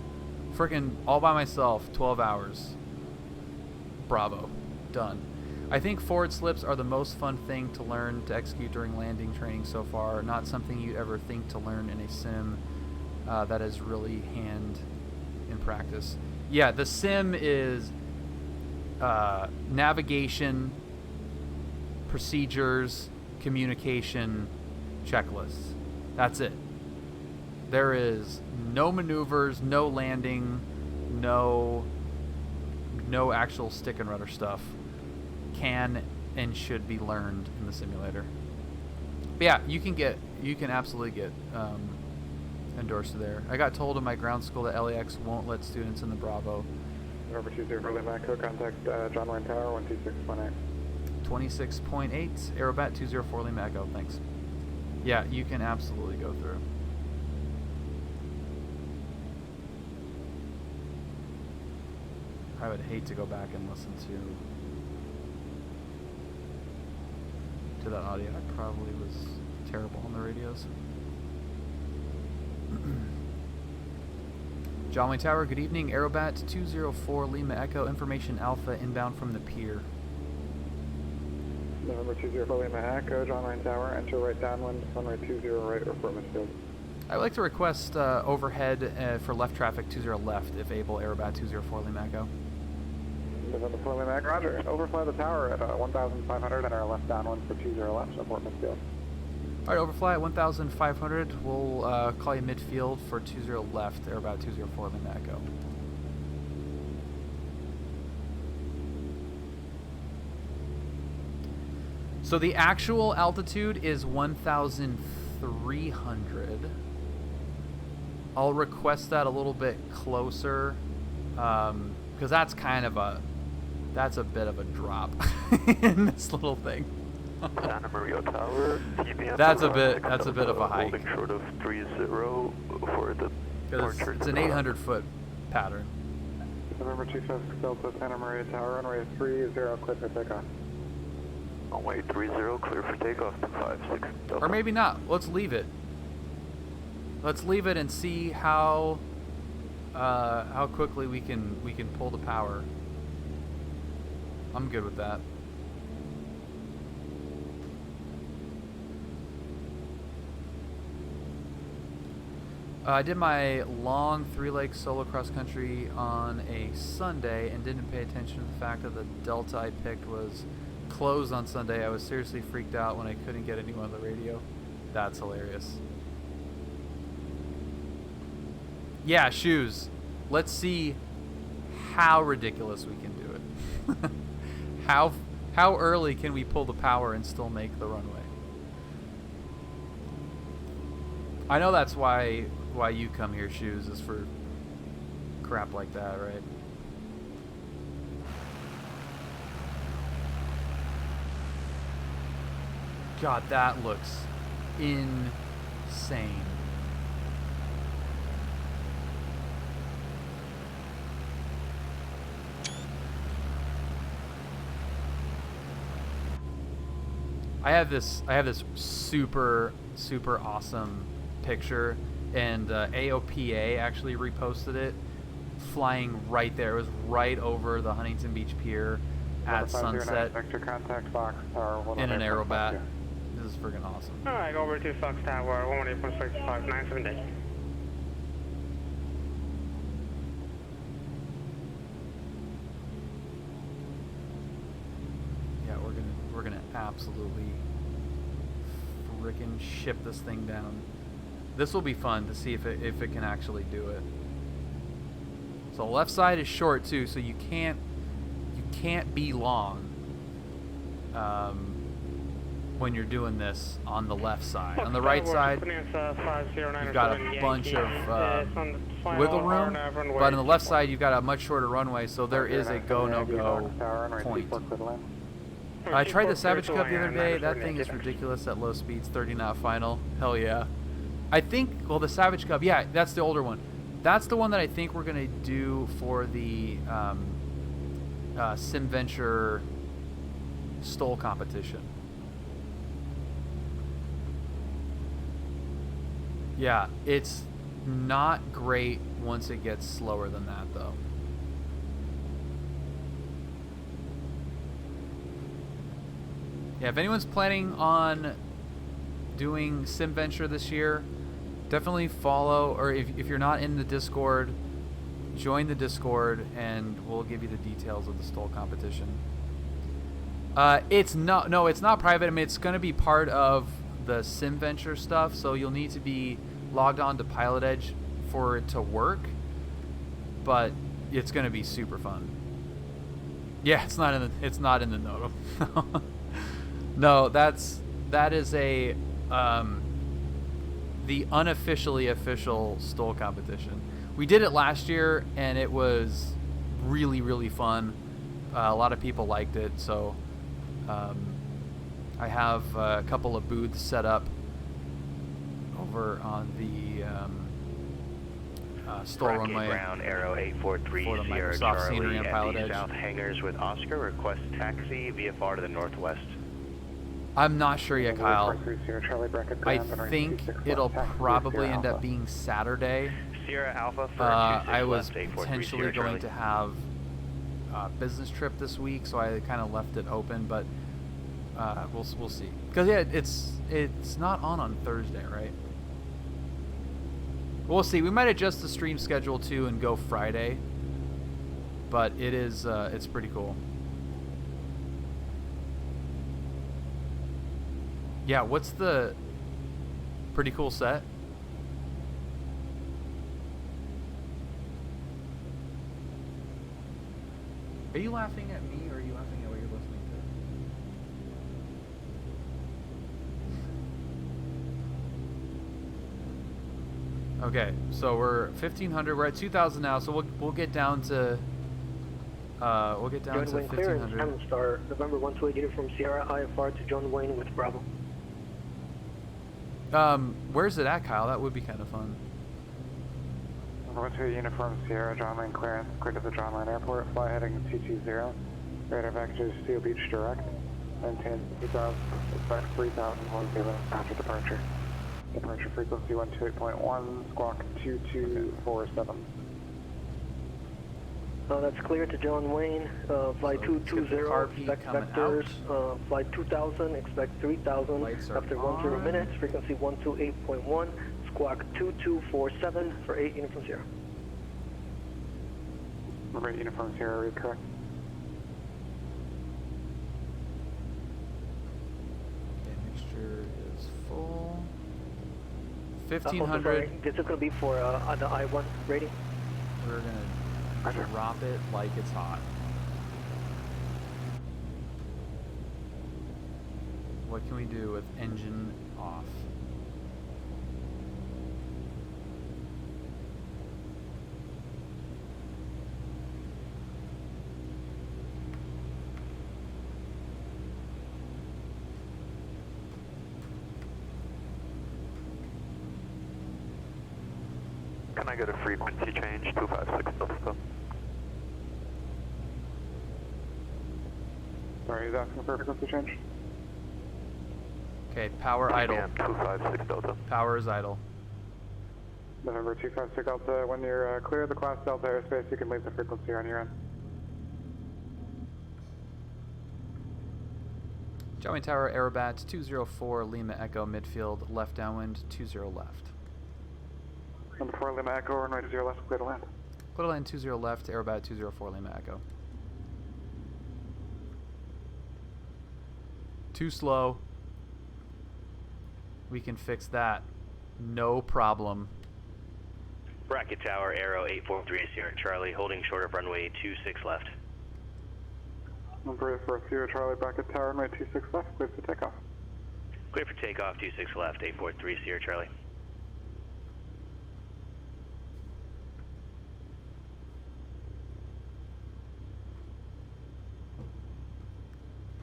Freaking all by myself, 12 hours. Bravo. Done. I think forward slips are the most fun thing to learn to execute during landing training so far. Not something you'd ever think to learn in a sim that is really hand in practice. Yeah, the sim is navigation, procedures, communication, checklists. That's it. There is no maneuvers, no landing, no actual stick and rudder stuff. Can and should be learned in the simulator. But yeah, you can absolutely get endorsed there. I got told in my ground school that LAX won't let students in the Bravo. Number 20 for Lima Echo, contact John Wayne Tower 126.8. 26.8, Aerobat 204 Lima Echo, thanks. Yeah, you can absolutely go through. I would hate to go back and listen to that audio. I probably was terrible on the radios. John Wayne Tower, good evening. Aerobat 204 Lima Echo, information alpha inbound from the pier. November 204 Lima Echo, John Wayne Tower, enter right downwind, runway 20 right, report midfield. I would like to request overhead for left traffic 20 left, if able, Aerobat 204 Lima Echo. November 4 Lima Echo, roger. Overfly the tower at 1,500 and our left downwind for 20 left, report midfield. Alright, overfly at 1,500. We'll call you midfield for 20 left, Aerobat 204 Lima Echo. So the actual altitude is 1,300. I'll request that a little bit closer, because that's kind of a bit of a drop in this little thing. Santa Maria Tower, that's a bit of a hike. Holding short of 30 for the departure. It's an 800-foot pattern. November 25 Delta Santa Maria Tower, runway 30, clear for takeoff. Runway 30, clear for takeoff to 56 Delta. Or maybe not. Let's leave it. Let's leave it and see how quickly we can pull the power. I'm good with that. I did my long 3-leg solo cross country on a Sunday and didn't pay attention to the fact that the Delta I picked was closed on Sunday. I was seriously freaked out when I couldn't get anyone on the radio. That's hilarious. Yeah, shoes. Let's see how ridiculous we can do it. How early can we pull the power and still make the runway? I know that's why you come here, Shoes, is for crap like that, right? God, that looks insane. I have this super awesome picture, and AOPA actually reposted it, flying right there. It was right over the Huntington Beach Pier at sunset in an Aerobat. This is freaking awesome. Alright, over to Fox Tower, 118.65, 97 Yeah, we're gonna absolutely freaking ship this thing down. This will be fun to see if it can actually do it. So the left side is short too, so you can't be long when you're doing this on the left side. On the right side, you've got a bunch of wiggle room, but on the left side you've got a much shorter runway, so there is a go no go point. I tried the Savage Cup the other day. That thing is ridiculous at low speeds, 30 knot final. Hell yeah. I think, well, the Savage Cup, yeah, that's the older one. That's the one that I think we're going to do for the SimVenture Stole competition. Yeah, it's not great once it gets slower than that, though. Yeah, if anyone's planning on doing SimVenture this year, definitely follow, or if you're not in the Discord, join the Discord and we'll give you the details of the STOL competition. It's not private. I mean, it's going to be part of the SimVenture stuff, so you'll need to be logged on to PilotEdge for it to work, but it's going to be super fun. Yeah, it's not in the note. No, that is a the unofficially official STOL competition. We did it last year and it was really, really fun. A lot of people liked it, so I have a couple of booths set up over on the STOL runway ground, Arrow 843 for the Sierra Microsoft Charlie scenery and at PilotEdge. the south hangars with Oscar. Request taxi VFR to the northwest. I'm not sure yet, Kyle. I think it'll probably end up being Saturday. Sierra Alpha for I was left, potentially going to have a business trip this week, so I kind of left it open, but we'll see. Because yeah, it's not on Thursday, right? We'll see. We might adjust the stream schedule too and go Friday, but it is it's pretty cool. Yeah, what's the pretty cool set? Are you laughing at me or are you laughing at what you're listening to? Okay, so we're 1500. We're at 2000 now, so we'll get down to 1500. Hammond Star, November 128 unit from Sierra IFR to John Wayne with Bravo. Where's it at, Kyle? That would be kind of fun. Number 128 uniform Sierra, John Wayne clearance, clear to the John Wayne Airport, fly heading 220, radar vectors Seal Beach direct, maintain 2000, expect 3010 after departure. Departure frequency 128.1, squawk 2247. That's clear to John Wayne, flight 220, expect vectors, flight 2000, expect 3000, after 10 minutes, frequency 128.1, squawk 2247 for 8 uniform Sierra. Number 8 uniform Sierra, read correct. Okay, mixture is full. 1500. This is going to be for the I-1 rating. We're going to drop it like it's hot. What can we do with engine off? Can I get a frequency change? 256 Delta. Sorry, he's asking for a frequency change. Okay, power idle. 256 Delta. Power is idle. November 256 Delta, when you're clear of the class Delta airspace, you can leave the frequency on your end. Joey Tower, Aerobat, 204 Lima Echo, midfield, left downwind, 20 left. Number 4 Lima Echo, runway 20 left, clear to land. Clear to land 20 left, Aerobat 204 Lima Echo. Too slow. We can fix that. No problem. Bracket Tower, Arrow 843 Sierra Charlie, holding short of runway 26 left. Number 4 Sierra Charlie, bracket Tower, runway 26 left, clear for takeoff. Clear for takeoff, 26 left, 843 Sierra Charlie.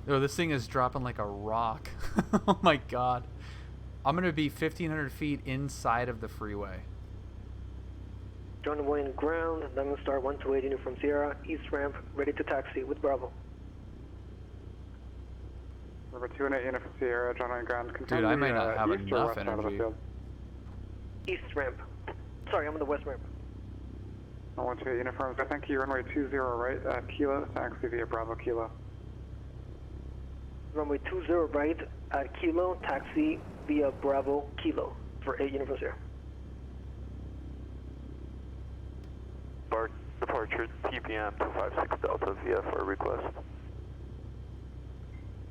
Oh, this thing is dropping like a rock. Oh my god. I'm going to be 1,500 feet inside of the freeway. John Wayne ground, Diamond Star 128 unit from Sierra, east ramp, ready to taxi with Bravo. Number 218 unit from Sierra, John Wayne ground. Dude, I might not have enough energy. East ramp. Sorry, I'm in the West Ramp. 128 uniforms, I think you runway 20 right at Kilo, taxi via Bravo Kilo. Runway 20 right at Kilo, taxi via Bravo Kilo for 8 uniforms here. Bar departure TPM 256 Delta VFR request.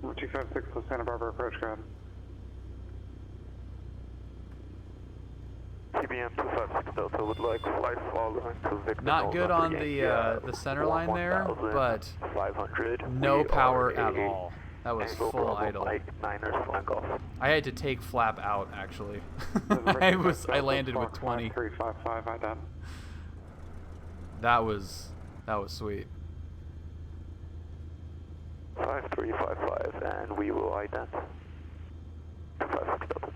256 Santa Barbara approach, go ahead. TPM 256 Delta would like flight following to Victor. Not good on the center line there, but 500. no power at all. That was full idle. I had to take flap out actually. I landed with 20. 355 ident. That was sweet. 5355 and we will ident. 256 Delta.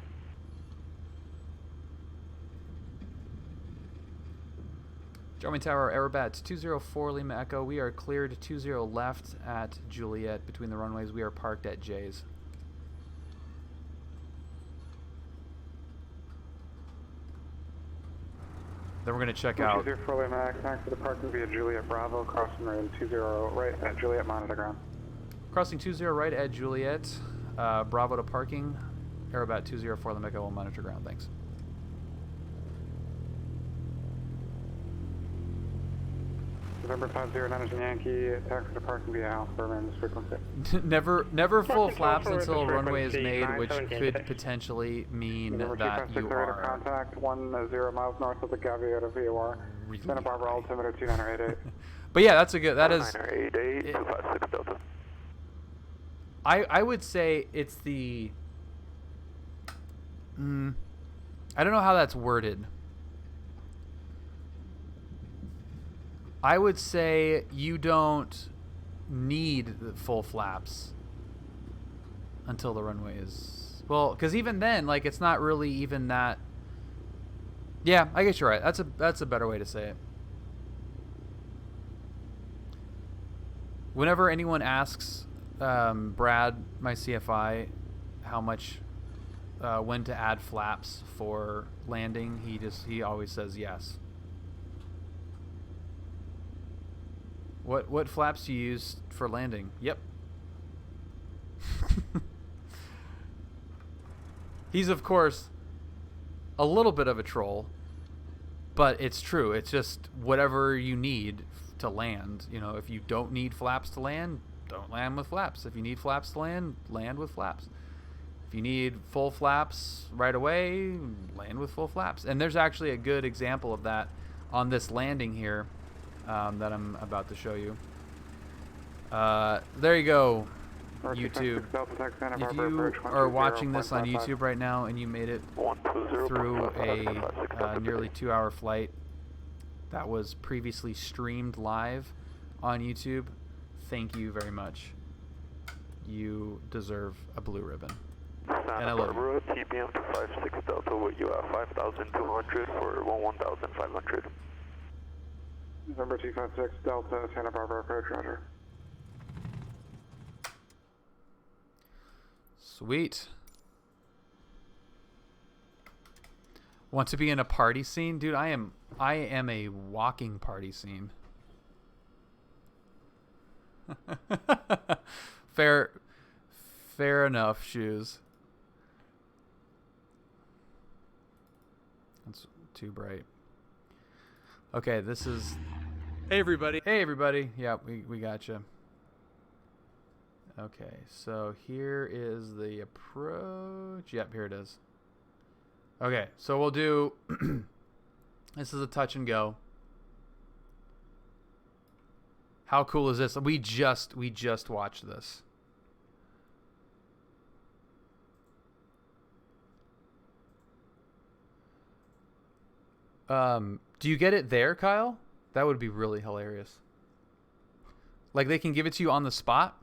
German Tower, Aerobat 204 Lima Echo. We are cleared 20 left at Juliet between the runways. We are parked at J's. Then we're going to check out. 204 Lima Echo, thanks for the parking via Juliet Bravo, crossing road 20 right at Juliet, monitor ground. Crossing 20 right at Juliet, Bravo to parking. Aerobat 204 Lima Echo will monitor ground. Thanks. November 509 is Yankee, taxi to parking via House Berman's frequency. never full flaps until a runway is made, which could potentially mean that you are... Contact 10 miles north of the Gaviota VOR. Santa Barbara altimeter 2988. But yeah, that's a good... That is... 2988, 256 Delta. I would say it's the... I don't know how that's worded. I would say you don't need the full flaps until the runway is... Well, because even then, like, it's not really even that... Yeah, I guess you're right. That's a better way to say it. Whenever anyone asks Brad, my CFI, how much... when to add flaps for landing, he always says yes. What flaps do you use for landing? Yep. He's of course a little bit of a troll, but it's true. It's just whatever you need to land. You know, if you don't need flaps to land, don't land with flaps. If you need flaps to land, land with flaps. If you need full flaps right away, land with full flaps. And there's actually a good example of that on this landing here. That I'm about to show you. There you go, YouTube. If you are watching this on YouTube right now and you made it through a nearly 2-hour flight that was previously streamed live on YouTube, thank you very much. You deserve a blue ribbon. And I love you. TPM 256 Delta, what you have 5,200 for 11,500. November 256 Delta, Santa Barbara approach, roger. Sweet. Want to be in a party scene? Dude, I am a walking party scene. Fair enough, shoes. That's too bright. Okay, this is... Hey everybody. Hey everybody. Yeah, we got you. Okay, so here is the approach. Yep, here it is. Okay, so we'll do... This is a touch and go. How cool is this? We just watched this. Do you get it there, Kyle? That would be really hilarious. Like they can give it to you on the spot?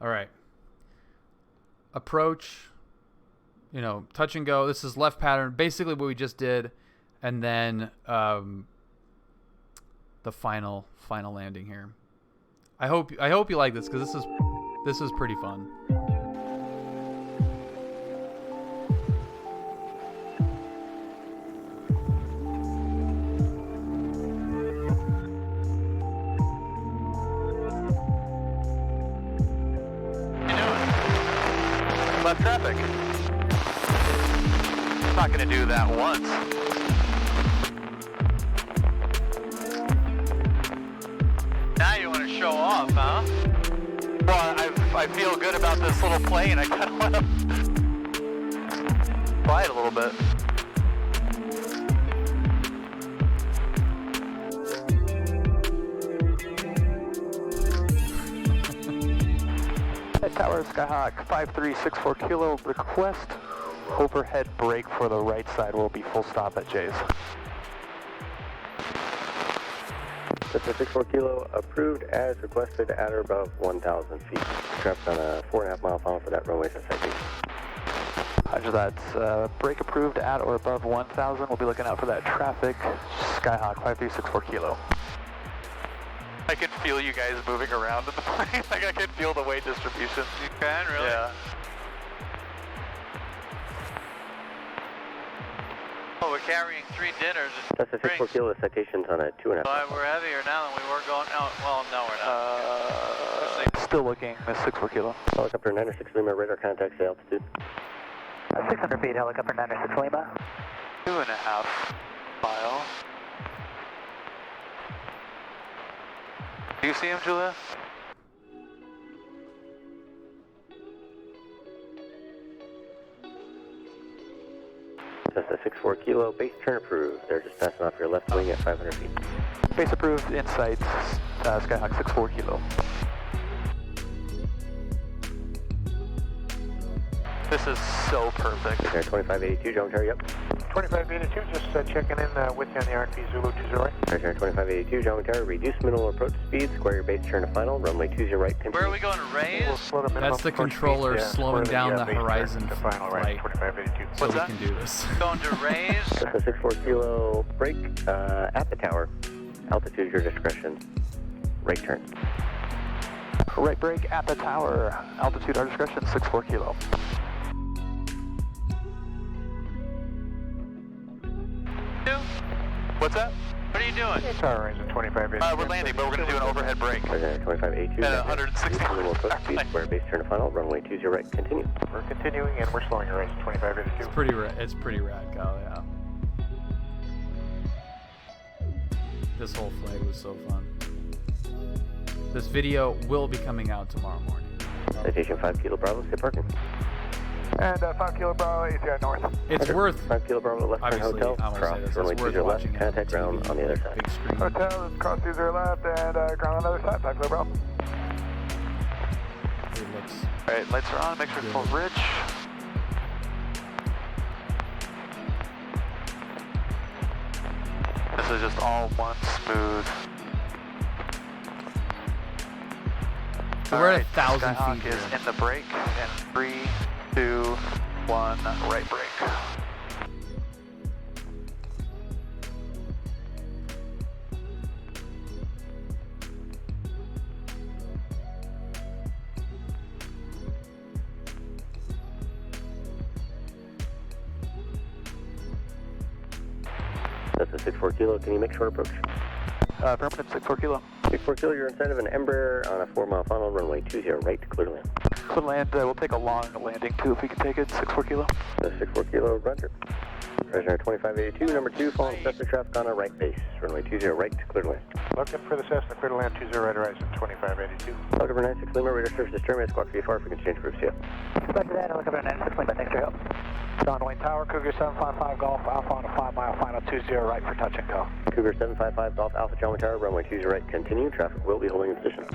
All right. Approach, you know, touch and go. This is left pattern, basically what we just did, and then the final landing here. I hope you like this because this is pretty fun. Left traffic. I'm not gonna do that once. Now you want to show off, huh? Well, I feel good about this little plane. I kind of want to fly it a little bit. Tower Skyhawk 5364 Kilo, request overhead brake for the right side will be full stop at J's. Cessna 64 Kilo, approved as requested at or above 1,000 feet. Traffic on a 4.5 mile final for that runway SID. Roger that. Brake approved at or above 1,000. We'll be looking out for that traffic. Skyhawk 5364 Kilo. I can feel you guys moving around in the plane. Like I can feel the weight distribution. You can, really? Yeah. Oh, we're carrying 3 dinners. That's a 64 Kilo citations on a 2.5. But we're heavier now than we were going. Oh, well, no, we're not. Still looking, Miss 64 Kilo. Helicopter 906 Lima, radar contact, say altitude. 600 feet, helicopter 906 Lima. 2.5 mile. Do you see him, Julia? Cessna 64 Kilo, base turn approved. They're just passing off your left wing at 500 feet. Base approved, insight, Skyhawk 64 Kilo. This is so perfect. Okay, 2582, John Terry, yep. 2582, just checking in with you on the RNP Zulu 20 right. Roger, 2582, John Terry, reduce middle approach speed, square your base turn to final, runway 20 right, continue. Where are we going to raise? That's the controller slowing down the Horizon flight so we can do this. Going to raise? Cessna 64 Kilo, brake at the tower, altitude your discretion, right turn. Right brake at the tower, altitude our discretion, 64 Kilo. What's that? What are you doing? Tower range of 2580. We're landing, but we're going to do an overhead brake. Okay, 2582. At 160. Middle approach speed, square base turn to final, runway 20 right, continue. We're continuing and we're slowing your range to 2582. It's pretty rad, Kyle, yeah. This whole flight was so fun. This video will be coming out tomorrow morning. Citation 5 Kilo Bravo, stay parking. And 5 Kilo Bravo, ATI north. It's worth 5 Kilo Bravo, left turn hotel, cross, runway 20 left, contact ground on the other side. Big screen. Hotel, cross 20 left, and ground on the other side, 5 Kilo Bravo. Alright, lights are on, make sure it's full rich. This is just all one smooth. So we're at 1,000 Skyhawk feet is in the brake, and 3, 2, 1, right brake. That's a 64 Kilo, can you make short approach? Affirmative, 64 Kilo. 64 Kilo, you're inside of an Embraer on a 4 mile final, runway 20 right, clear land. Clear land, we'll take a long landing too if we can take it, 64 Kilo. 64 Kilo, roger. Roger, 2582, number 2, following Cessna traffic on a right base, runway 20 right, clear land. Looking for the Cessna, clear to land 20 right, Ryzen 2582. Helicopter 96 Lima, radar services terminated, squawk VFR for exchange group, see ya. Back to that, helicopter 96 Lima, thanks for your help. John Wayne Tower, Cougar 755 Golf, Alpha on a 5 mile final, 20 right for touch and go. Cougar 755 Golf, Alpha John Wayne Tower, runway 20 right, continue, traffic will be holding in position.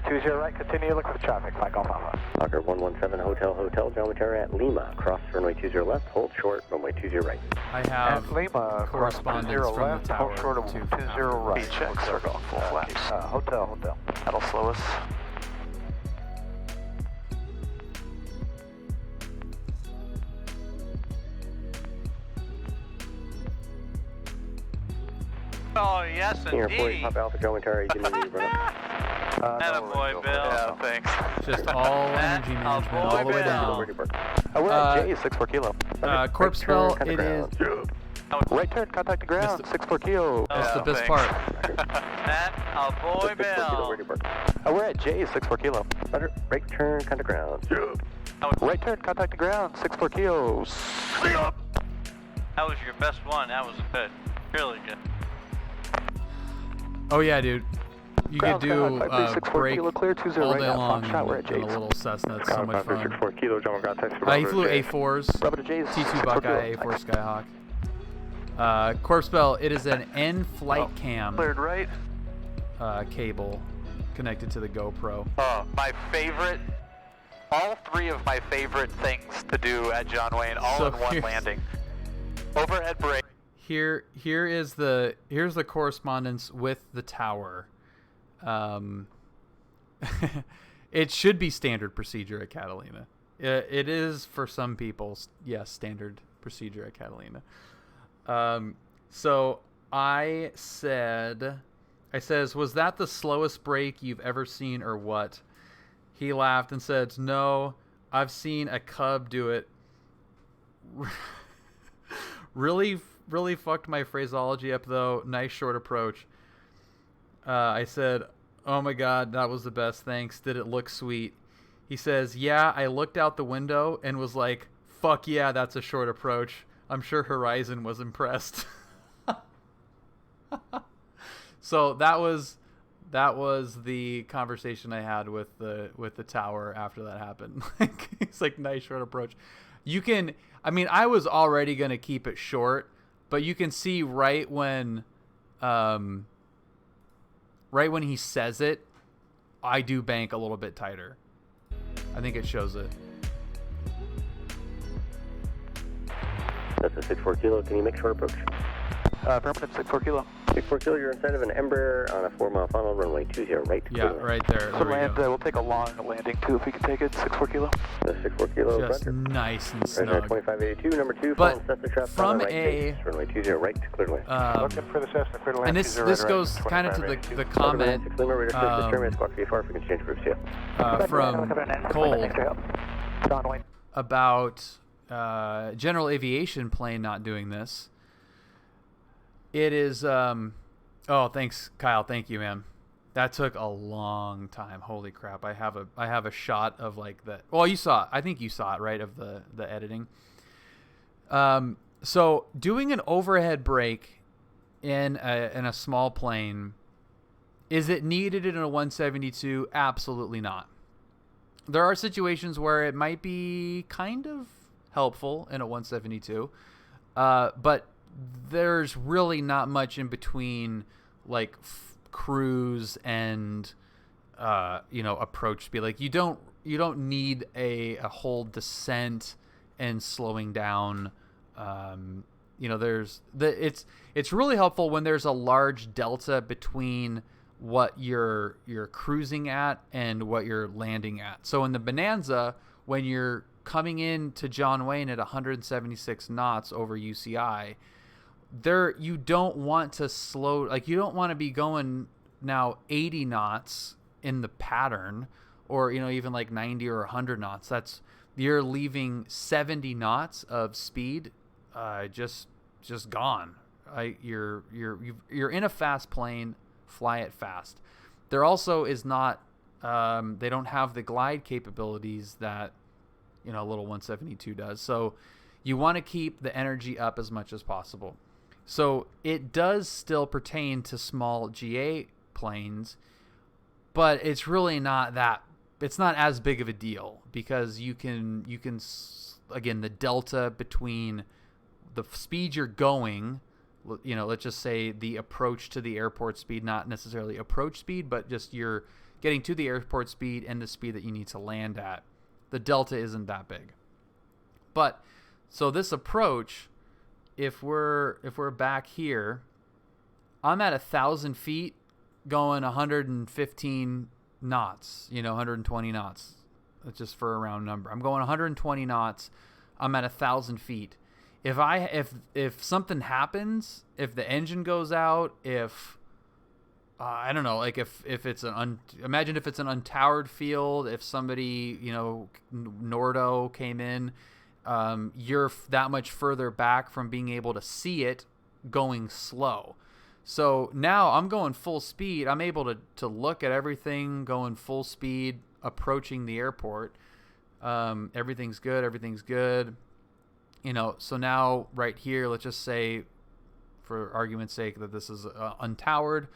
20 right, continue, look for the traffic, 5 Golf Alpha. Hawker 117 Hotel, John Wayne Tower at Lima, cross runway 20 left, hold short, runway 20 right. I have at Lima, correspondence from left, the tower hold short of 20 right. Speed checks are going full flaps. Hotel. That'll slow us. Oh, yes, Senior 40, indeed. Pop Alpha John Wayne Tower, you can run up. Attaboy, Bill. Yeah, thanks. just all energy management all the way down. We're at J, 64 Kilo. Corpse spell, it is. Right turn, contact the ground, 64 Kilo. That's the best part. Attaboy, Bill. We're at J, 64 Kilo. Right turn, contact ground. Right turn, contact the ground, 64 kilos. That was your best one. That was good. Really good. Oh yeah, dude. You could do break kilo clear, 20 all right day now. long Shot, we're in at a little Cessna. It's so much fun. Kilo, John, He flew A4s, Rubber to J's, T2 Buckeye, A4 Skyhawk. Corpse Bell, it is an N-Flight cam cleared right. cable connected to the GoPro. My favorite, all three of my favorite things to do at John Wayne, all in one landing. Overhead brake. Here's the correspondence with the tower. It should be standard procedure at Catalina. It is for some people, yes, standard procedure at Catalina. So I says, was that the slowest break you've ever seen or what? He laughed and said, no, I've seen a Cub do it. Really fucked my phraseology up though. Nice short approach. I said, oh my God, that was the best. Thanks. Did it look sweet? He says, yeah, I looked out the window and was like, fuck yeah, that's a short approach. I'm sure Ryzen was impressed. So that was the conversation I had with the tower after that happened. It's like, nice short approach. I was already going to keep it short, but you can see right when he says it, I do bank a little bit tighter. I think it shows it. That's a 64 kilo. Can you make short approach? Affirmative, 64 kilo. 64 kilo, you're inside of an Ember on a 4-mile funnel, runway 20, right? Yeah, right there. So we'll take a long landing too if we can take it, 64 kilo. The 64 kilo. Just front. Nice and snug. Right, 2582, number 2, but from a runway 20, right, cleared away. Looking for the Cessna, cleared to land. And this goes kind of to the comment from Cole about general aviation plane not doing this. It is oh, thanks Kyle, thank you, man. That took a long time. Holy crap. I have a shot of like the, well, you saw it. I think you saw it, right, of the editing. So doing an overhead brake in a small plane, is it needed in a 172? Absolutely not. There are situations where it might be kind of helpful in a 172, but there's really not much in between, like cruise and approach speed. Like you don't need a whole descent and slowing down. It's really helpful when there's a large delta between what you're cruising at and what you're landing at. So in the Bonanza, when you're coming in to John Wayne at 176 knots over UCI, you don't want to slow, like you don't want to be going now 80 knots in the pattern, or even like 90 or 100 knots. You're leaving 70 knots of speed just gone. You're in a fast plane, fly it fast. There also is not they don't have the glide capabilities that a little 172 does. So you want to keep the energy up as much as possible. So it does still pertain to small GA planes, but it's really not that. It's not as big of a deal because you can again, the delta between the speed you're going, let's just say the approach to the airport speed, not necessarily approach speed, but just you're getting to the airport speed and the speed that you need to land at. The delta isn't that big. But so this approach, if we're back here, I'm at 1,000 feet going 115 knots, 120 knots. That's just for a round number. I'm going 120 knots. I'm at 1,000 feet. If something happens, if the engine goes out, if I don't know, like if it's imagine if it's an untowered field, if somebody, Nordo came in, you're that much further back from being able to see it going slow. So now I'm going full speed. I'm able to look at everything going full speed, approaching the airport. Everything's good. Everything's good. You know, so now right here, let's just say, for argument's sake, that this is untowered.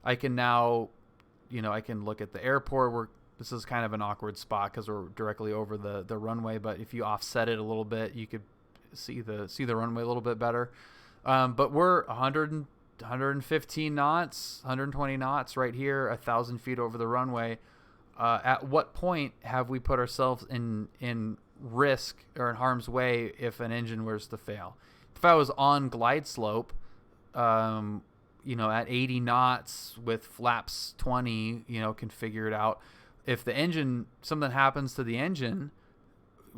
I can now, you know, I can look at the airport. This is kind of an awkward spot because we're directly over the runway. But if you offset it a little bit, you could see the runway a little bit better. But we're 115 knots, 120 knots right here, 1,000 feet over the runway. At what point have we put ourselves in risk or in harm's way if an engine was to fail? If I was on glide slope, you know, at 80 knots with flaps 20, you know, can figure it out. If the engine, something happens to the engine,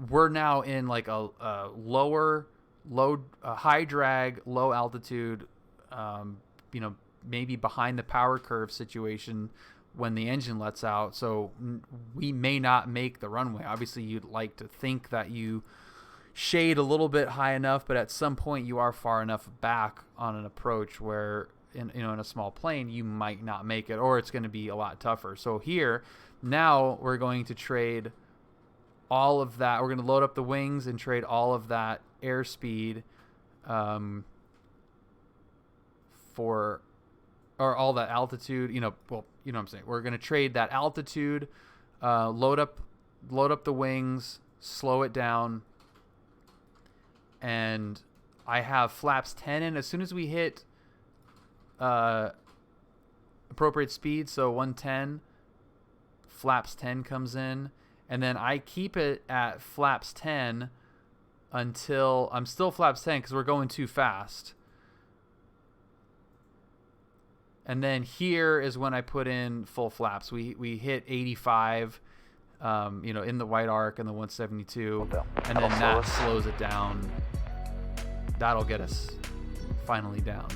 we're now in like a high drag, low altitude, you know, maybe behind the power curve situation when the engine lets out. So we may not make the runway. Obviously, you'd like to think that you shade a little bit high enough, but at some point you are far enough back on an approach where in a small plane you might not make it, or it's going to be a lot tougher. So here now we're going to trade all of that. We're going to load up the wings and trade all of that airspeed for, or all that altitude, you know, well, you know what I'm saying. We're going to trade that altitude, load up the wings, slow it down. And I have flaps 10 in. As soon as we hit appropriate speed, so 110, flaps 10 comes in. And then I keep it at flaps 10 until I'm still flaps 10 because we're going too fast. And then here is when I put in full flaps. We hit 85, you know, in the white arc and the 172, and then that slows it down. That'll get us finally down.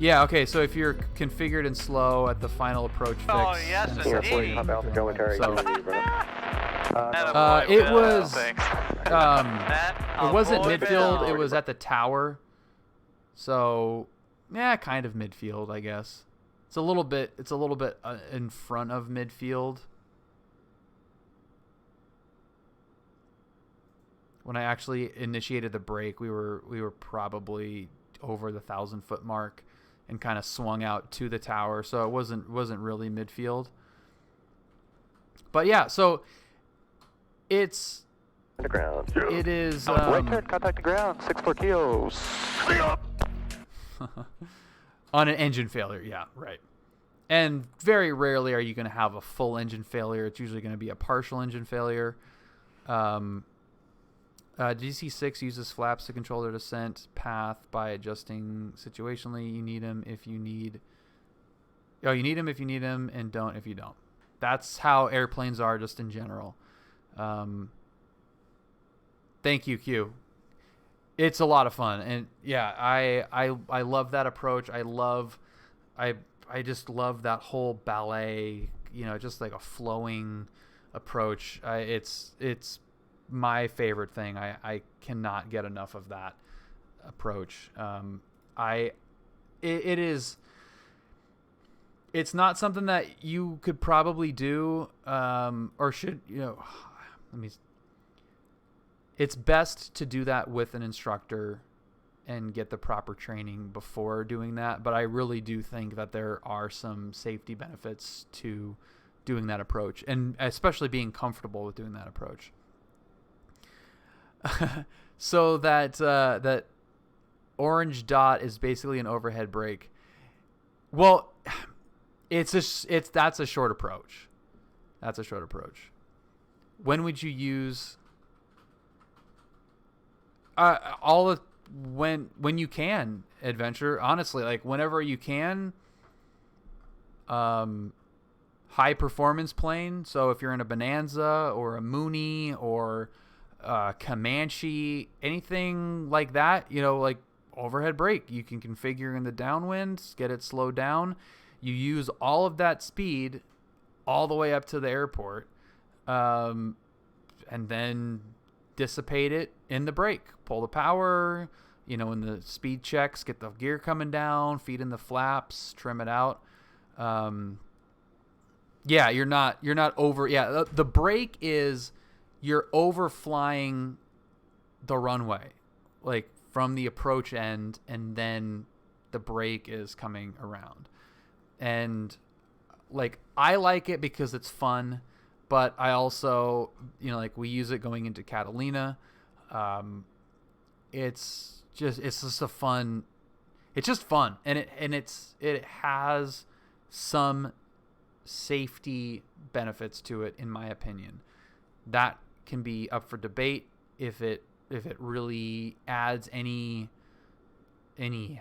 Yeah, okay, so if you're configured in slow at the final approach fix. Oh, yes, it was, it wasn't midfield, it was at the tower. So, yeah, kind of midfield, I guess. It's a little bit in front of midfield. When I actually initiated the brake, we were probably over the 1,000-foot mark and kind of swung out to the tower, so it wasn't really midfield. But yeah, so it's ground. It is right turn, contact the ground, 64 kilos. On an engine failure, yeah, right. And very rarely are you going to have a full engine failure. It's usually going to be a partial engine failure. DC-6 uses flaps to control their descent path by adjusting situationally. You need them if you need... Oh, you need them if you need them, and don't if you don't. That's how airplanes are just in general. Thank you, Q. It's a lot of fun, and yeah, I love that approach. I just love that whole ballet, you know, just like a flowing approach. It's my favorite thing. I cannot get enough of that approach. It's not something that you could probably do, or should, you know, it's best to do that with an instructor and get the proper training before doing that. But I really do think that there are some safety benefits to doing that approach, and especially being comfortable with doing that approach. So that orange dot is basically an overhead brake. Well, that's a short approach. That's a short approach. When would you use when you can, Adventure? Honestly, like whenever you can. High performance plane. So if you're in a Bonanza or a Mooney or Comanche, anything like that, you know, like overhead brake, you can configure in the downwind, get it slowed down. You use all of that speed all the way up to the airport, and then dissipate it in the brake. Pull the power, you know, in the speed checks, get the gear coming down, feed in the flaps, trim it out. Yeah, you're not over. Yeah, the break is you're overflying the runway, like from the approach end, and then the break is coming around. And like I like it because it's fun, but I also, you know, like we use it going into Catalina. It's just a fun. It's just fun, and it has some safety benefits to it, in my opinion. That can be up for debate if it really adds any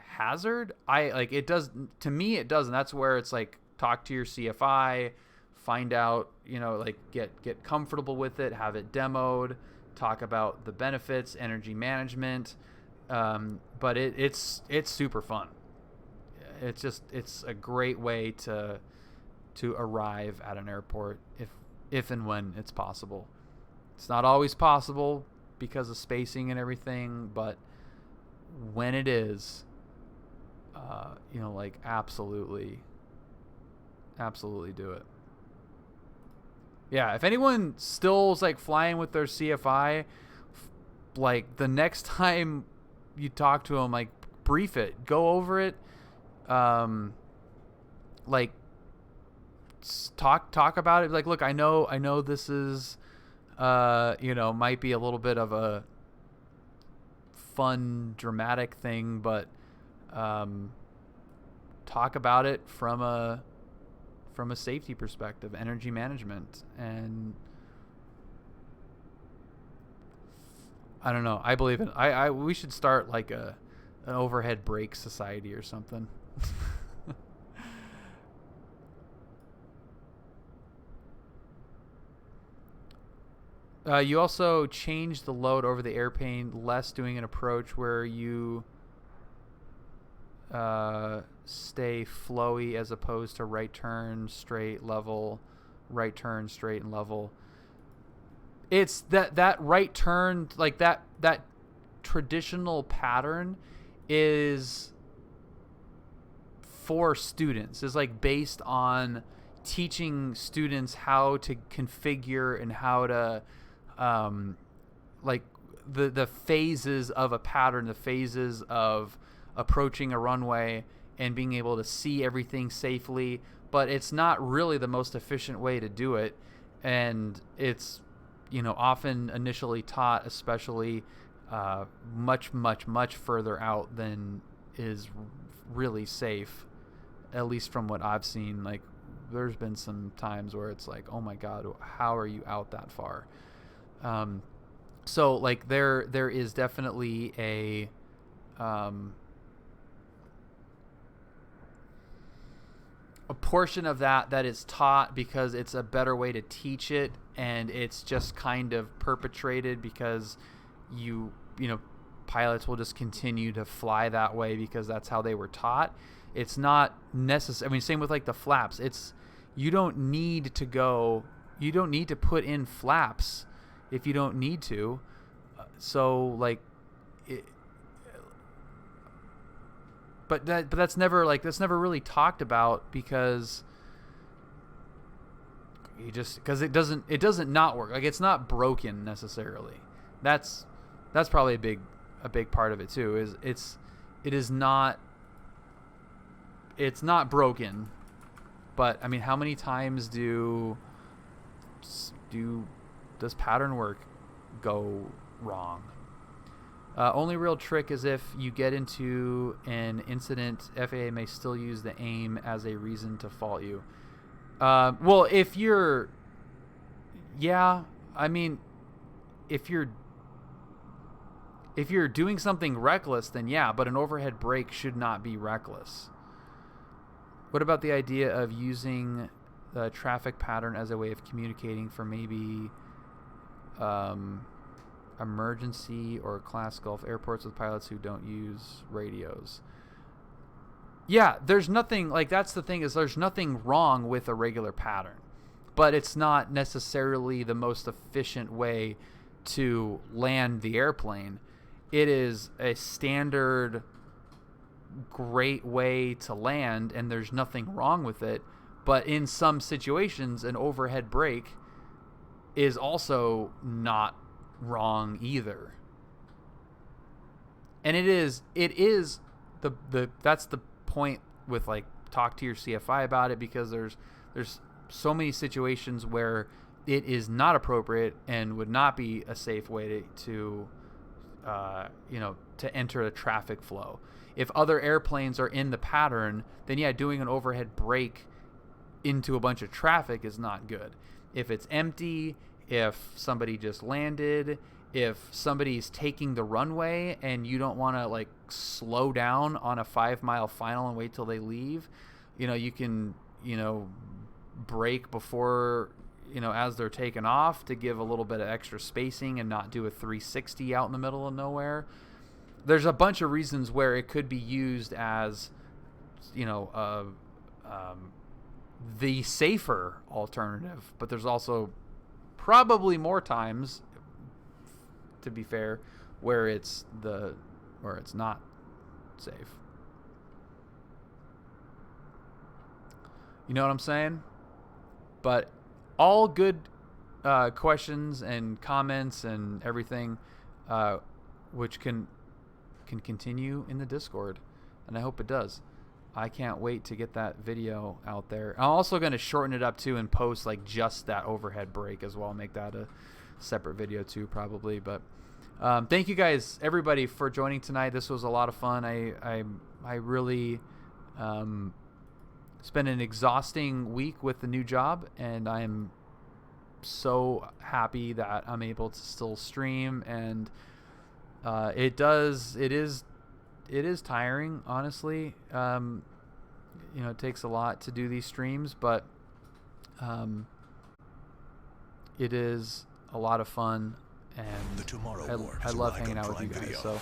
hazard. I like it does to me. It doesn't. That's where it's like talk to your CFI, find out, you know, like get comfortable with it, have it demoed, talk about the benefits, energy management. But it's super fun. It's a great way to arrive at an airport if and when it's possible. It's not always possible because of spacing and everything, but when it is, you know, like absolutely do it. Yeah, if anyone still is like flying with their CFI, like the next time you talk to them, like brief it, go over it, like talk about it. Like, look, I know this is, you know, might be a little bit of a fun, dramatic thing, but talk about it from a safety perspective, energy management, and I don't know. I believe in. We should start like an overhead brake society or something. You also change the load over the airplane, less doing an approach where you stay flowy as opposed to right turn, straight, level, right turn, straight, and level. It's that right turn, like that traditional pattern is for students, is like based on teaching students how to configure and how to like the phases of a pattern, the phases of approaching a runway and being able to see everything safely. But it's not really the most efficient way to do it, and it's, you know, often initially taught, especially much further out than is really safe, at least from what I've seen. Like there's been some times where it's like, oh my God, how are you out that far? So like there is definitely a portion of that is taught because it's a better way to teach it, and it's just kind of perpetrated because you know pilots will just continue to fly that way because that's how they were taught. It's not necessary. I mean, same with like the flaps. You don't need to put in flaps if you don't need to. So like but that's never really talked about because it doesn't not work. Like it's not broken necessarily. That's probably a big part of it too. It's not broken. But I mean, how many times does pattern work go wrong? Only real trick is if you get into an incident, FAA may still use the aim as a reason to fault you. Well, if you're doing something reckless, then yeah, but an overhead brake should not be reckless. What about the idea of using the traffic pattern as a way of communicating for maybe emergency or class Gulf airports with pilots who don't use radios? Yeah, there's nothing, like that's the thing, is there's nothing wrong with a regular pattern, but it's not necessarily the most efficient way to land the airplane. It is a standard great way to land, and there's nothing wrong with it, But in some situations, an overhead brake is also not wrong either. And it is that's the point with, like, talk to your CFI about it, because there's so many situations where it is not appropriate and would not be a safe way to enter a traffic flow. If other airplanes are in the pattern, then yeah, doing an overhead brake into a bunch of traffic is not good. If it's empty, if somebody just landed, if somebody's taking the runway and you don't want to, like, slow down on a 5-mile final and wait till they leave, you can, brake before, as they're taking off, to give a little bit of extra spacing and not do a 360 out in the middle of nowhere. There's a bunch of reasons where it could be used as, the safer alternative, but there's also probably more times, to be fair, where it's not safe. You know what I'm saying? But all good questions and comments and everything, which can continue in the Discord, and I hope it does. I can't wait to get that video out there. I'm also going to shorten it up too and post, like, just that overhead brake as well. Make that a separate video too, probably. But thank you guys, everybody, for joining tonight. This was a lot of fun. I really spent an exhausting week with the new job, and I'm so happy that I'm able to still stream. And it is tiring, honestly. It takes a lot to do these streams, but it is a lot of fun, and I love hanging out with you guys. So